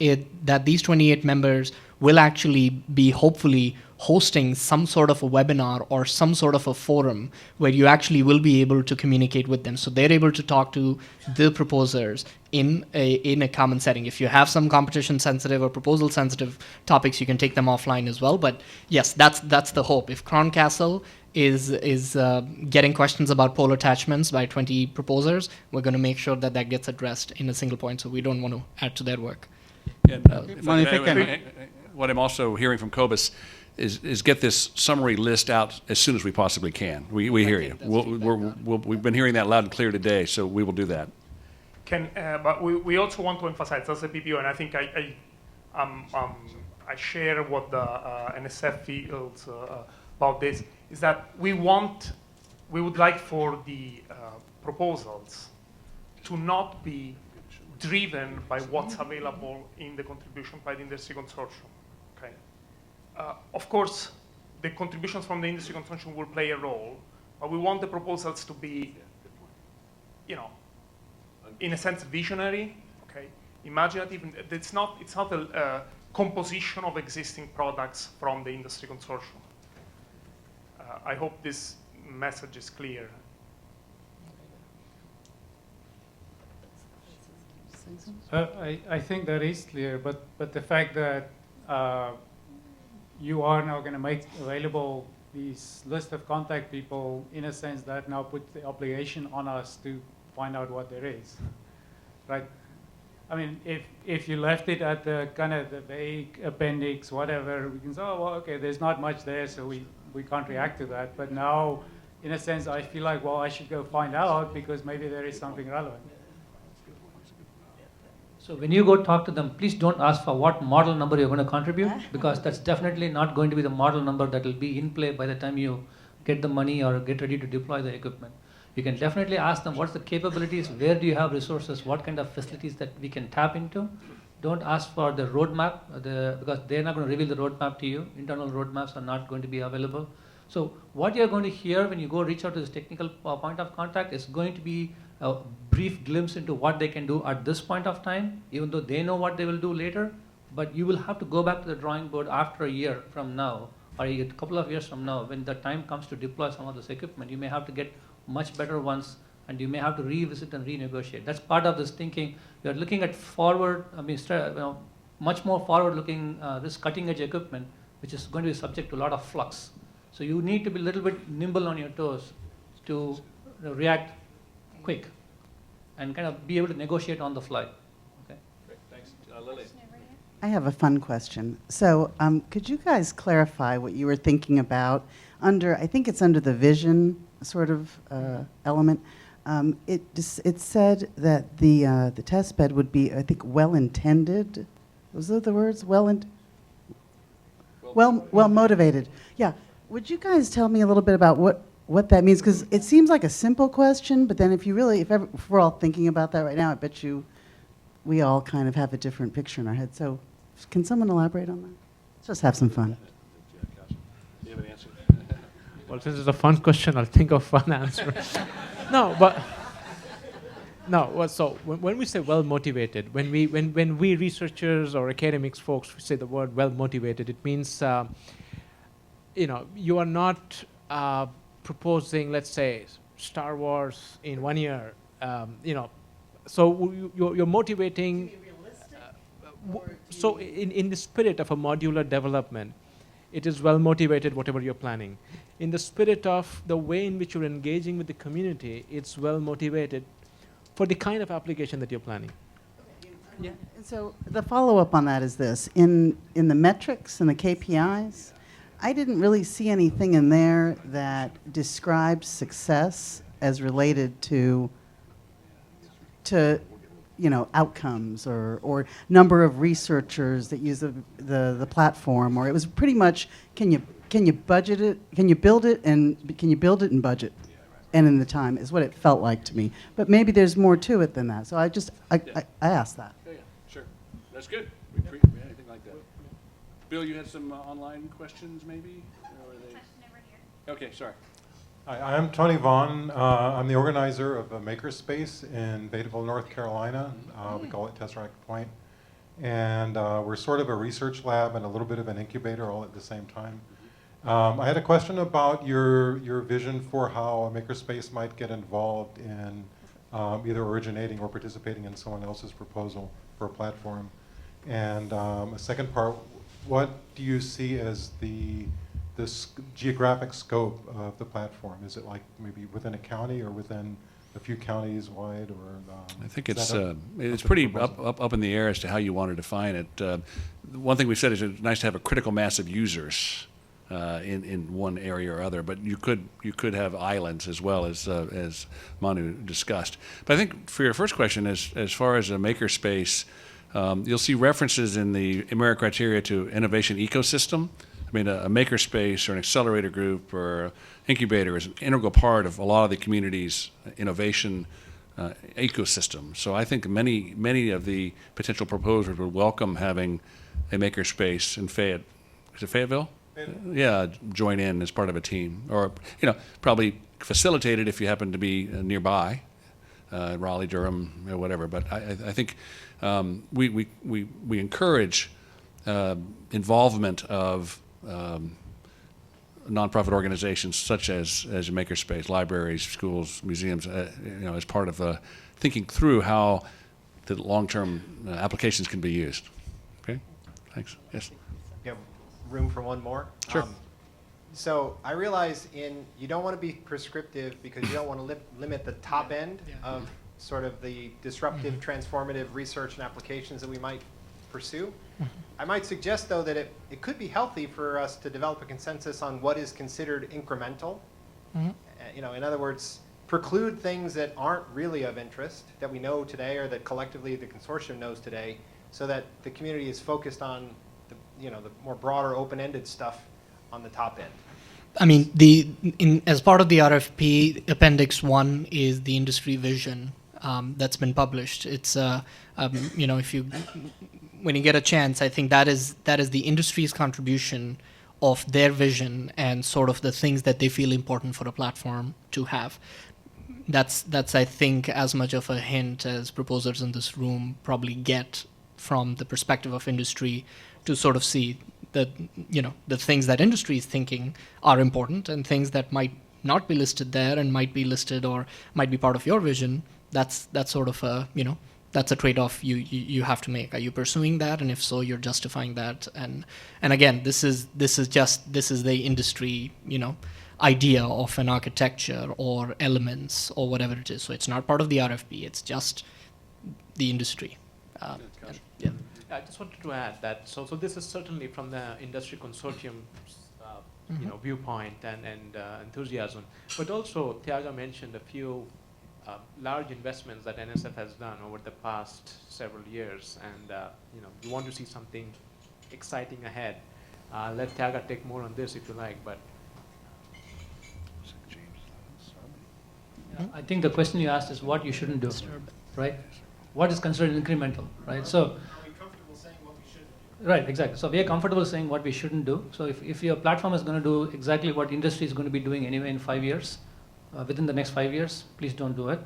that these 28 members will actually be hopefully hosting some sort of a webinar or some sort of a forum where you actually will be able to communicate with them. So they're able to talk to the proposers in a common setting. If you have some competition sensitive or proposal sensitive topics, you can take them offline as well. But yes, that's the hope. If Crown Castle is getting questions about pole attachments by 20 proposers, we're going to make sure that that gets addressed in a single point, so we don't want to add to their work. What I'm also hearing from Cobus is get this summary list out as soon as we possibly can. We hear you. We've been hearing that loud and clear today, so we will do that. But we also want to emphasize as a PPO, and I think I share what the NSF feels about this, is that we would like for the proposals to not be driven by what's available in the contribution by the Industry Consortium. Okay. Of course, the contributions from the Industry Consortium will play a role, but we want the proposals to be, in a sense, visionary. Okay. Imaginative. It's not a composition of existing products from the Industry Consortium. I hope this message is clear. I think that is clear, but the fact that you are now going to make available these list of contact people, in a sense, that now puts the obligation on us to find out what there is, right? I mean, if you left it at the kind of the vague appendix, whatever, we can say, oh, well, okay, there's not much there, so we can't react to that. But now, in a sense, I feel like, well, I should go find out because maybe there is something relevant. So when you go talk to them, please don't ask for what model number you're going to contribute, because that's definitely not going to be the model number that will be in play by the time you get the money or get ready to deploy the equipment. You can definitely ask them what's the capabilities, where do you have resources, what kind of facilities that we can tap into. Don't ask for the roadmap, because they're not going to reveal the roadmap to you. Internal roadmaps are not going to be available. So what you're going to hear when you go reach out to this technical point of contact is going to be a brief glimpse into what they can do at this point of time, even though they know what they will do later. But you will have to go back to the drawing board after a year from now, or a couple of years from now, when the time comes to deploy some of this equipment. You may have to get much better ones, and you may have to revisit and renegotiate. That's part of this thinking. You're looking at forward, much more forward-looking, this cutting-edge equipment, which is going to be subject to a lot of flux. So you need to be a little bit nimble on your toes to react quick and kind of be able to negotiate on the fly. Okay. Great. Thanks. Lily. I have a fun question. So could you guys clarify what you were thinking about under, I think it's under the vision sort of element. It said that the test bed would be, I think, well-intended. Was those the words? Well motivated. Yeah. Would you guys tell me a little bit about what that means? Because it seems like a simple question, but then if we're all thinking about that right now, I bet you we all kind of have a different picture in our head. So can someone elaborate on that? Let's just have some fun. Do you have an answer? Well, since it's a fun question, I'll think of fun answer. So when we say well motivated, when we researchers or academics folks say the word well motivated, it means you are not proposing, let's say, Star Wars in 1 year. So you're motivating. So in the spirit of a modular development, it is well motivated, whatever you're planning. In the spirit of the way in which you're engaging with the community, it's well motivated for the kind of application that you're planning. Yeah. And so the follow-up on that is this. In the metrics and the KPIs, I didn't really see anything in there that describes success as related to outcomes or number of researchers that use the platform, or it was pretty much can you budget it, can you build it in budget and in the time is what it felt like to me. But maybe there's more to it than that. So I asked that. Yeah, sure. That's good. Anything like that. Bill, you had some online questions maybe? Okay, sorry. Hi, I'm Tony Vaughn. I'm the organizer of a makerspace in Badeville, North Carolina. We call it Tesseract Point. and we're sort of a research lab and a little bit of an incubator all at the same time. I had a question about your vision for how a makerspace might get involved in either originating or participating in someone else's proposal for a platform. And a second part, what do you see as the geographic scope of the platform? Is it like maybe within a county or within a few counties wide, or? I think it's pretty up in the air as to how you want to define it. One thing we said is it's nice to have a critical mass of users in one area or other, but you could have islands as well, as Manu discussed. But I think for your first question, as far as a makerspace, you'll see references in the American criteria to innovation ecosystem. I mean, a makerspace or an accelerator group or incubator is an integral part of a lot of the community's innovation ecosystem. So I think many of the potential proposers would welcome having a makerspace in Fayetteville? Yeah, join in as part of a team, or probably facilitate it if you happen to be nearby, Raleigh, Durham, or whatever. But I think we encourage involvement of nonprofit organizations such as a makerspace, libraries, schools, museums, as part of thinking through how the long-term applications can be used. Okay, thanks. Yes. You have room for one more? Sure. So I realize you don't want to be prescriptive because you don't want to limit the top end of sort of the disruptive, transformative research and applications that we might pursue. I might suggest, though, that it could be healthy for us to develop a consensus on what is considered incremental. In other words, preclude things that aren't really of interest that we know today or that collectively the consortium knows today, so that the community is focused on the more broader, open-ended stuff on the top end. I mean, as part of the RFP, Appendix 1 is the industry vision that's been published. It's when you get a chance, I think that is the industry's contribution of their vision and sort of the things that they feel important for a platform to have. That's I think as much of a hint as proposers in this room probably get from the perspective of industry to sort of see that the things that industry is thinking are important and things that might not be listed there and might be listed or might be part of your vision. That's sort of a that's a trade-off you have to make. Are you pursuing that? And if so, you're justifying that. And again, this is the industry, idea of an architecture or elements or whatever it is. So it's not part of the RFP. It's just the industry. Yeah, I just wanted to add that. So this is certainly from the Industry Consortium's viewpoint and enthusiasm. But also, Tiaga mentioned a few large investments that NSF has done over the past several years, and we want to see something exciting ahead. Let Tiaga take more on this if you like, but. I think the question you asked is what you shouldn't do, right? What is considered incremental, right? So. Are we comfortable saying what we shouldn't do? Right, exactly. So we are comfortable saying what we shouldn't do. So if your platform is going to do exactly what industry is going to be doing anyway in 5 years, within the next 5 years, please don't do it.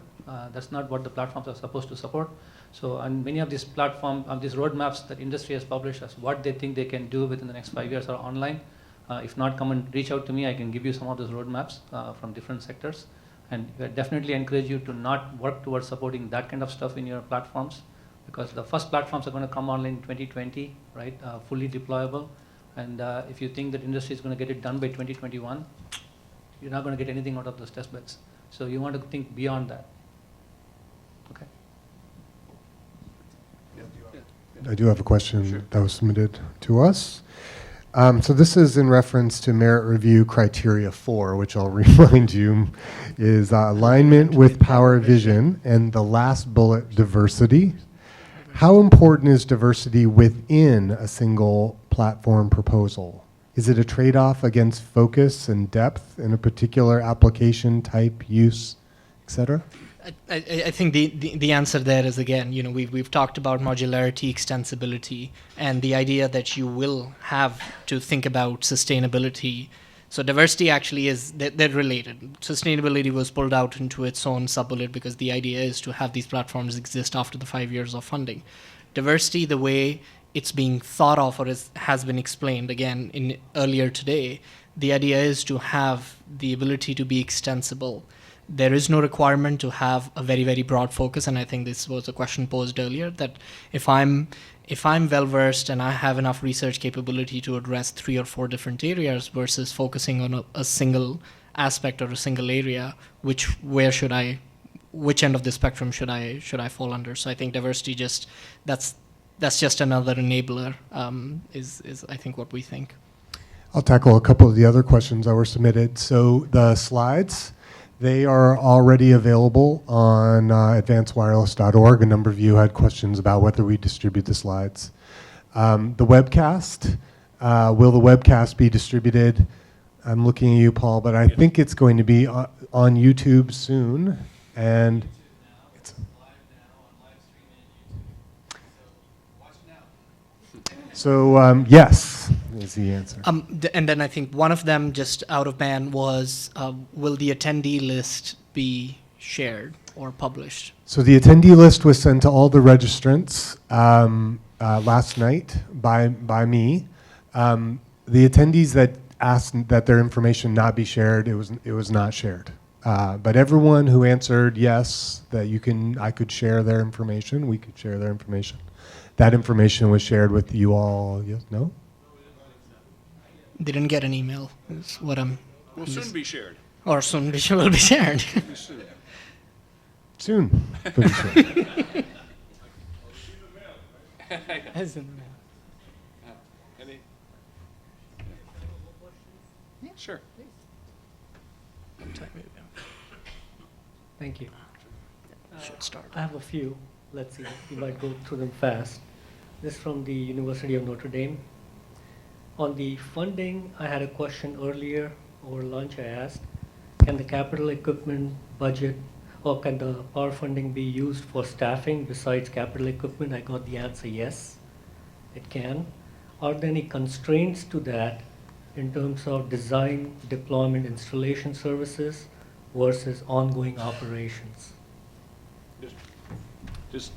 That's not what the platforms are supposed to support. So, and many of these these roadmaps that industry has published as what they think they can do within the next 5 years are online. If not, come and reach out to me. I can give you some of those roadmaps from different sectors. And I definitely encourage you to not work towards supporting that kind of stuff in your platforms, because the first platforms are going to come online in 2020, right? Fully deployable. And if you think that industry is going to get it done by 2021, you're not going to get anything out of those test beds. So you want to think beyond that. Okay. I do have a question that was submitted to us. So this is in reference to merit review criteria 4, which I'll remind you is alignment with PAWR vision, and the last bullet, diversity. How important is diversity within a single platform proposal? Is it a trade-off against focus and depth in a particular application type, use, et cetera? I think the answer there is, again, we've talked about modularity, extensibility, and the idea that you will have to think about sustainability. So diversity actually they're related. Sustainability was pulled out into its own sub-bullet because the idea is to have these platforms exist after the 5 years of funding. Diversity, the way it's being thought of or has been explained again earlier today, the idea is to have the ability to be extensible. There is no requirement to have a very, very broad focus, and I think this was a question posed earlier, that if I'm well-versed and I have enough research capability to address 3 or 4 different areas versus focusing on a single aspect or a single area, which end of the spectrum should I fall under? So I think diversity that's just another enabler, is I think what we think. I'll tackle a couple of the other questions that were submitted. So the slides, they are already available on advancedwireless.org. A number of you had questions about whether we distribute the slides. The webcast, will the webcast be distributed? I'm looking at you, Paul, but I think it's going to be on YouTube soon. And it's so yes, is the answer. And then I think one of them, just out of band, was will the attendee list be shared or published? So the attendee list was sent to all the registrants last night by me. The attendees that asked that their information not be shared, it was not shared. But everyone who answered yes, that I could share their information, we could share their information. That information was shared with you all. Yes? No? Didn't get an email. Is what I'm. Will soon be shared. Or soon will be shared. Soon. Pretty soon. As in mail. Any? Sure. Thank you. Should start. I have a few. Let's see. We might go through them fast. This is from the University of Notre Dame. On the funding, I had a question earlier over lunch. I asked, can the capital equipment budget or can the PAWR funding be used for staffing besides capital equipment? I got the answer yes, it can. Are there any constraints to that in terms of design, deployment, installation services versus ongoing operations? Just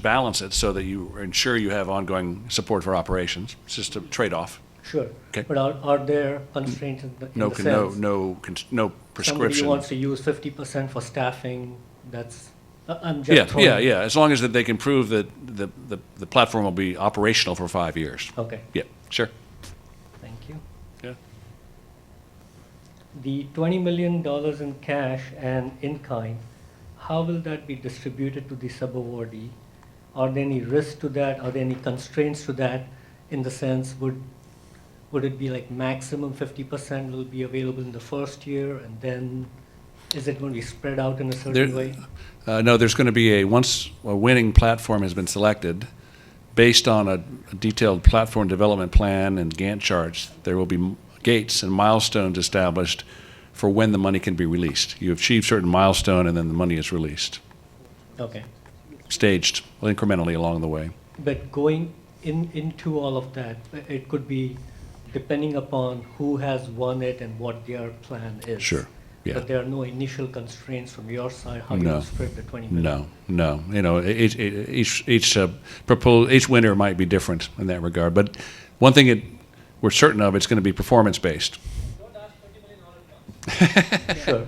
balance it so that you ensure you have ongoing support for operations. It's just a trade-off. Sure. Okay. But are there constraints in the sense? No prescription. Somebody wants to use 50% for staffing. That's I'm just throwing. Yeah. As long as that they can prove that the platform will be operational for 5 years. Okay. Yeah. Sure. Thank you. Yeah. The $20 million in cash and in kind, how will that be distributed to the sub-awardee? Are there any risks to that? Are there any constraints to that? In the sense, would it be like maximum 50% will be available in the first year, and then is it going to be spread out in a certain way? No, there's going to be once a winning platform has been selected, based on a detailed platform development plan and Gantt charts, there will be gates and milestones established for when the money can be released. You achieve certain milestone and then the money is released. Okay. Staged incrementally along the way. But going into all of that, it could be depending upon who has won it and what their plan is. Sure. Yeah. But there are no initial constraints from your side how you spread the 20 million. No. You know, each winner might be different in that regard. But one thing we're certain of, it's going to be performance based. Sure.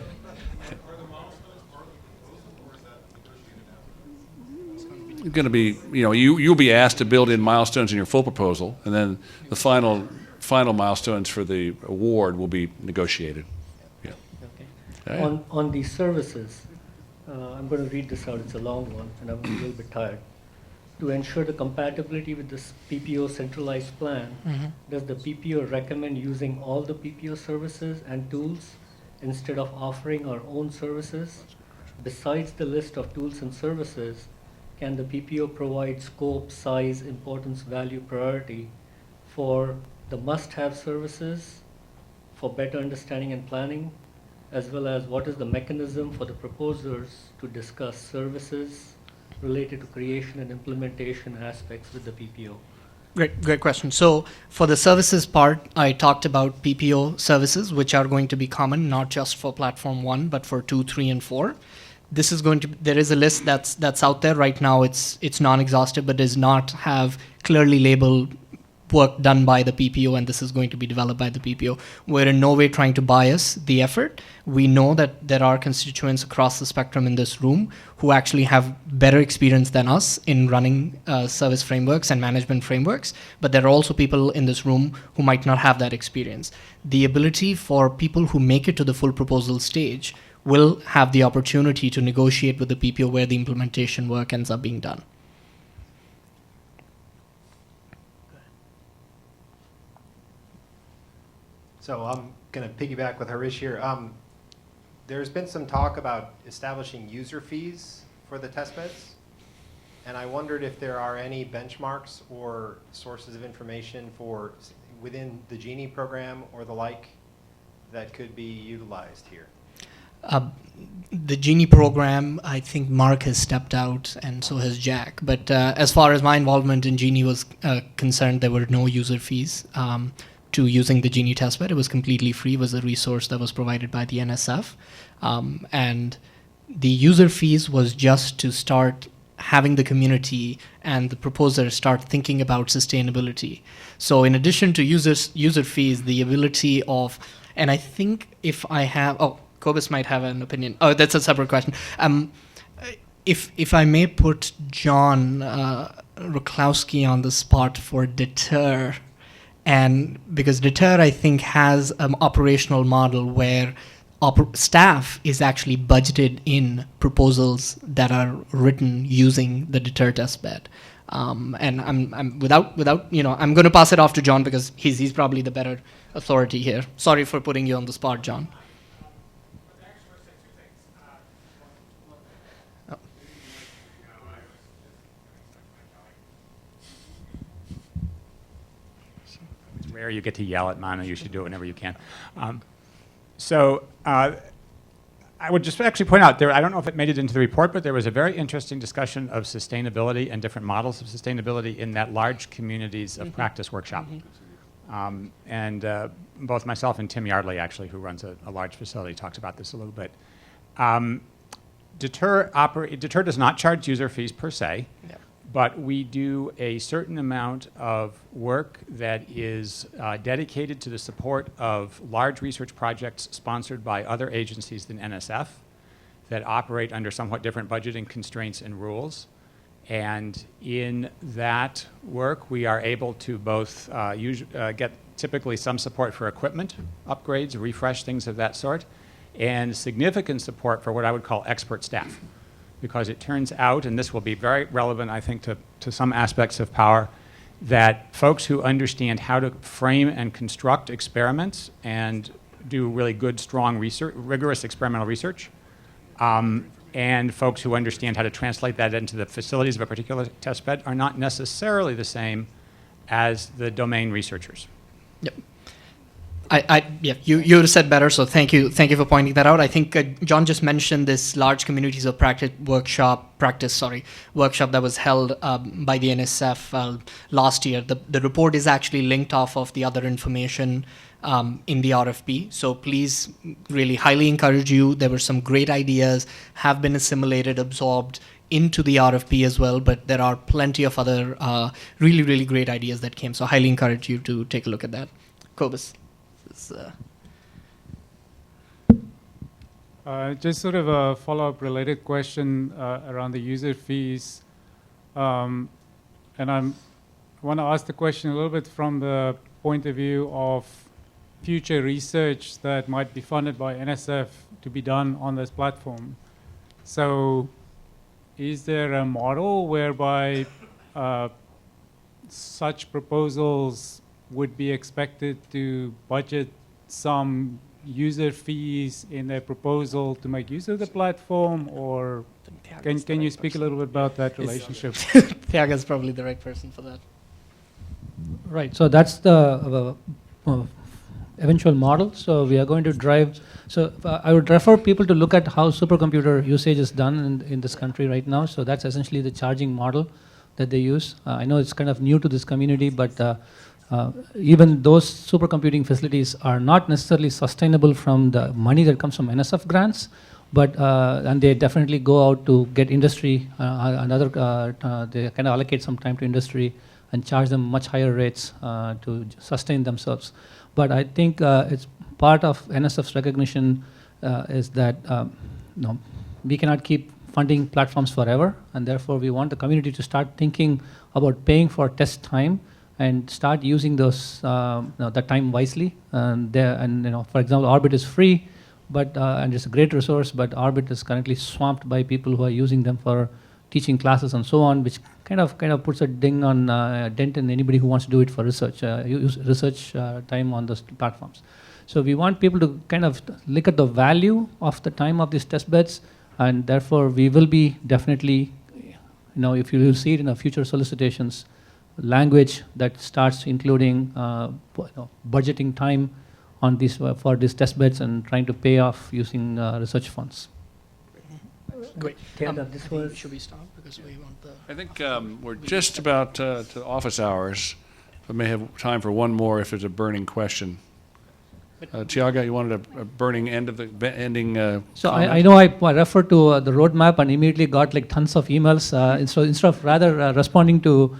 It's going to be, you'll be asked to build in milestones in your full proposal, and then the final milestones for the award will be negotiated. Yeah. Okay. Yeah. On the services, I'm going to read this out. It's a long one, and I'm a little bit tired. To ensure the compatibility with this PPO centralized plan, does the PPO recommend using all the PPO services and tools instead of offering our own services? Besides the list of tools and services, can the PPO provide scope, size, importance, value, priority for the must-have services for better understanding and planning, as well as what is the mechanism for the proposers to discuss services related to creation and implementation aspects with the PPO? Great question. So for the services part, I talked about PPO services, which are going to be common, not just for Platform 1, but for 2, 3, and 4. this is going to, there is a list that's out there right now. It's non-exhaustive, but does not have clearly labeled work done by the PPO, and this is going to be developed by the PPO. We're in no way trying to bias the effort. We know that there are constituents across the spectrum in this room who actually have better experience than us in running service frameworks and management frameworks, but there are also people in this room who might not have that experience. The ability for people who make it to the full proposal stage will have the opportunity to negotiate with the PPO where the implementation work ends up being done. So I'm going to piggyback with Harish here. There's been some talk about establishing user fees for the testbeds, and I wondered if there are any benchmarks or sources of information for within the Genie program or the like that could be utilized here. The Genie program, I think Mark has stepped out, and so has Jack. But as far as my involvement in Genie was concerned, there were no user fees to using the Genie testbed. It was completely free. It was a resource that was provided by the NSF. And the user fees was just to start having the community and the proposer start thinking about sustainability. So in addition to user fees, the ability of, and I think if I have, Kobus might have an opinion. Oh, that's a separate question. If I may put John Ruklowski on the spot for Deter, and because Deter, I think, has an operational model where staff is actually budgeted in proposals that are written using the Deter testbed. And I'm without I'm going to pass it off to John because he's probably the better authority here. Sorry for putting you on the spot, John. Rare you get to yell at Manu. You should do it whenever you can. I would just actually point out there, I don't know if it made it into the report, but there was a very interesting discussion of sustainability and different models of sustainability in that large communities of practice workshop. Both myself and Tim Yardley, actually, who runs a large facility, talked about this a little bit. Deter does not charge user fees per se. Yep. But we do a certain amount of work that is dedicated to the support of large research projects sponsored by other agencies than NSF that operate under somewhat different budgeting constraints and rules. And in that work, we are able to both get typically some support for equipment, upgrades, refresh, things of that sort, and significant support for what I would call expert staff. Because it turns out, and this will be very relevant, I think, to some aspects of PAWR, that folks who understand how to frame and construct experiments and do really good, strong research, rigorous experimental research, and folks who understand how to translate that into the facilities of a particular testbed are not necessarily the same as the domain researchers. Yep. You would have said better, so thank you for pointing that out. I think John just mentioned this large communities of practice workshop that was held by the NSF last year. The report is actually linked off of the other information in the RFP, so please really highly encourage you. There were some great ideas, have been assimilated, absorbed into the RFP as well, but there are plenty of other really, really great ideas that came, so highly encourage you to take a look at that. Kobus. Just sort of a follow-up related question around the user fees. And I want to ask the question a little bit from the point of view of future research that might be funded by NSF to be done on this platform. So is there a model whereby such proposals would be expected to budget some user fees in their proposal to make use of the platform, or can you speak a little bit about that relationship? Thiaga is probably the right person for that. Right, so that's the eventual model. So we are going to drive, so I would refer people to look at how supercomputer usage is done in this country right now. So that's essentially the charging model that they use. I know it's kind of new to this community, but even those supercomputing facilities are not necessarily sustainable from the money that comes from NSF grants, But and they definitely go out to get industry, another they kind of allocate some time to industry and charge them much higher rates to sustain themselves. But I think it's part of NSF's recognition is that we cannot keep funding platforms forever, and therefore we want the community to start thinking about paying for test time and start using those that time wisely. And for example, Orbit is free, but and it's a great resource, but Orbit is currently swamped by people who are using them for teaching classes and so on, which kind of puts a dent in anybody who wants to do it for research, use research time on those platforms. So we want people to kind of look at the value of the time of these test beds, and therefore we will be definitely, if you will see it in our future solicitations, language that starts including budgeting time on these for these test beds and trying to pay off using research funds. Great. This was. Should we stop because we want the? I think we're just about to office hours. I may have time for one more if there's a burning question. Tiaga, you wanted a burning ending So comment? I know I referred to the roadmap and immediately got like tons of emails. So instead of rather responding to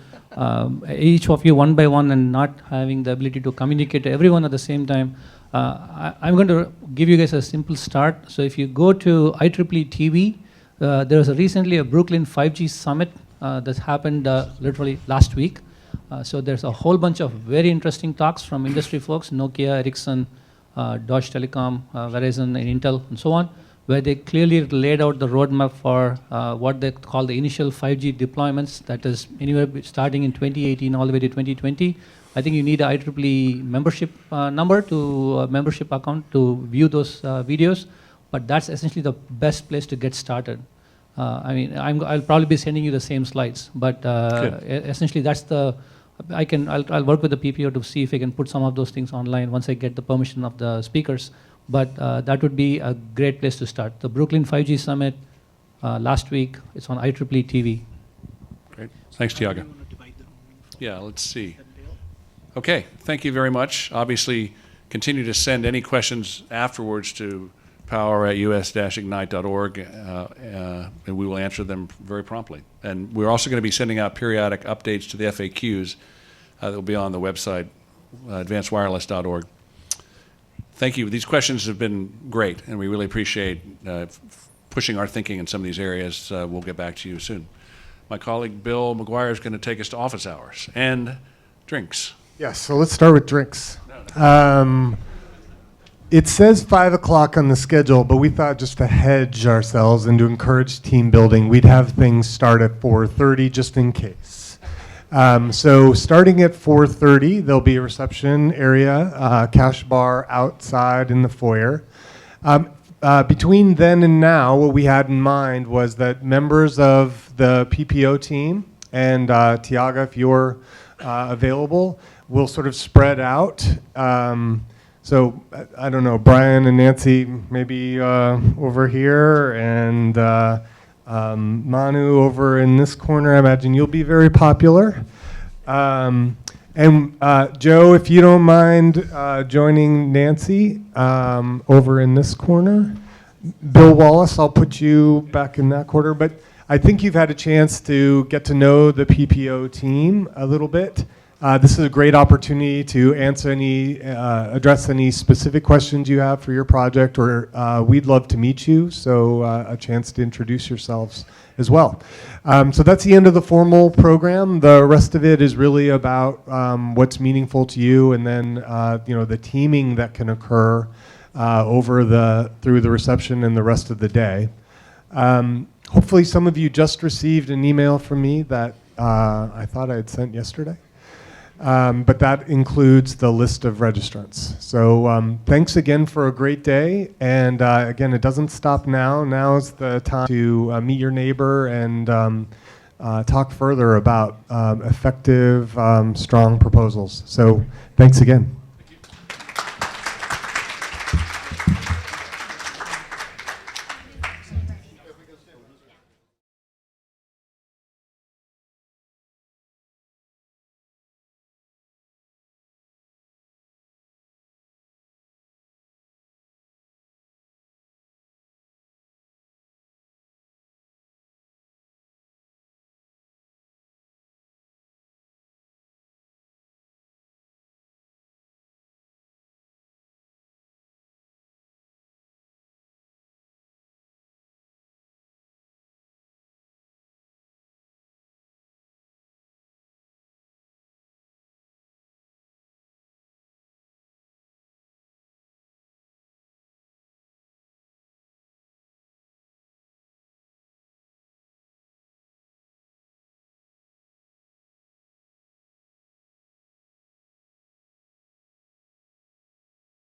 each of you one by one and not having the ability to communicate to everyone at the same time, I'm going to give you guys a simple start. So if you go to IEEE TV, there was recently a Brooklyn 5G summit that happened literally last week. So there's a whole bunch of very interesting talks from industry folks, Nokia, Ericsson, Deutsche Telekom, Verizon, and Intel, and so on, where they clearly laid out the roadmap for what they call the initial 5G deployments, that is anywhere starting in 2018 all the way to 2020. I think you need an IEEE membership number to membership account to view those videos, but that's essentially the best place to get started. I'll probably be sending you the same slides, but essentially that's the. I'll work with the PPO to see if I can put some of those things online once I get the permission of the speakers. But that would be a great place to start. The Brooklyn 5G Summit last week. It's on IEEE TV. Great. Thanks, Tiaga. Yeah, let's see. Okay, thank you very much. Obviously, continue to send any questions afterwards to PAWR@us-ignite.org, and we will answer them very promptly. And we're also going to be sending out periodic updates to the FAQs that will be on the website, advancedwireless.org. Thank you. These questions have been great, and we really appreciate pushing our thinking in some of these areas. We'll get back to you soon. My colleague Bill McGuire is going to take us to office hours and drinks. Yes, so let's start with drinks. It says 5 o'clock on the schedule, but we thought just to hedge ourselves and to encourage team building, we'd have things start at 4:30 just in case. So starting at 4:30, there'll be a reception area, cash bar outside in the foyer. Between then and now, what we had in mind was that members of the PPO team and Tiaga, if you're available, will sort of spread out. So I don't know, Brian and Nancy maybe over here, and Manu over in this corner. I imagine you'll be very popular. And Joe, if you don't mind joining Nancy over in this corner. Bill Wallace, I'll put you back in that corner. But I think you've had a chance to get to know the PPO team a little bit. This is a great opportunity to answer address any specific questions you have for your project, or we'd love to meet you, so a chance to introduce yourselves as well. So that's the end of the formal program. The rest of it is really about what's meaningful to you, and then the teaming that can occur through the reception and the rest of the day. Hopefully some of you just received an email from me that I thought I had sent yesterday. But that includes the list of registrants. So thanks again for a great day. And again, it doesn't stop now. Now is the time to meet your neighbor and talk further about effective, strong proposals. So thanks again.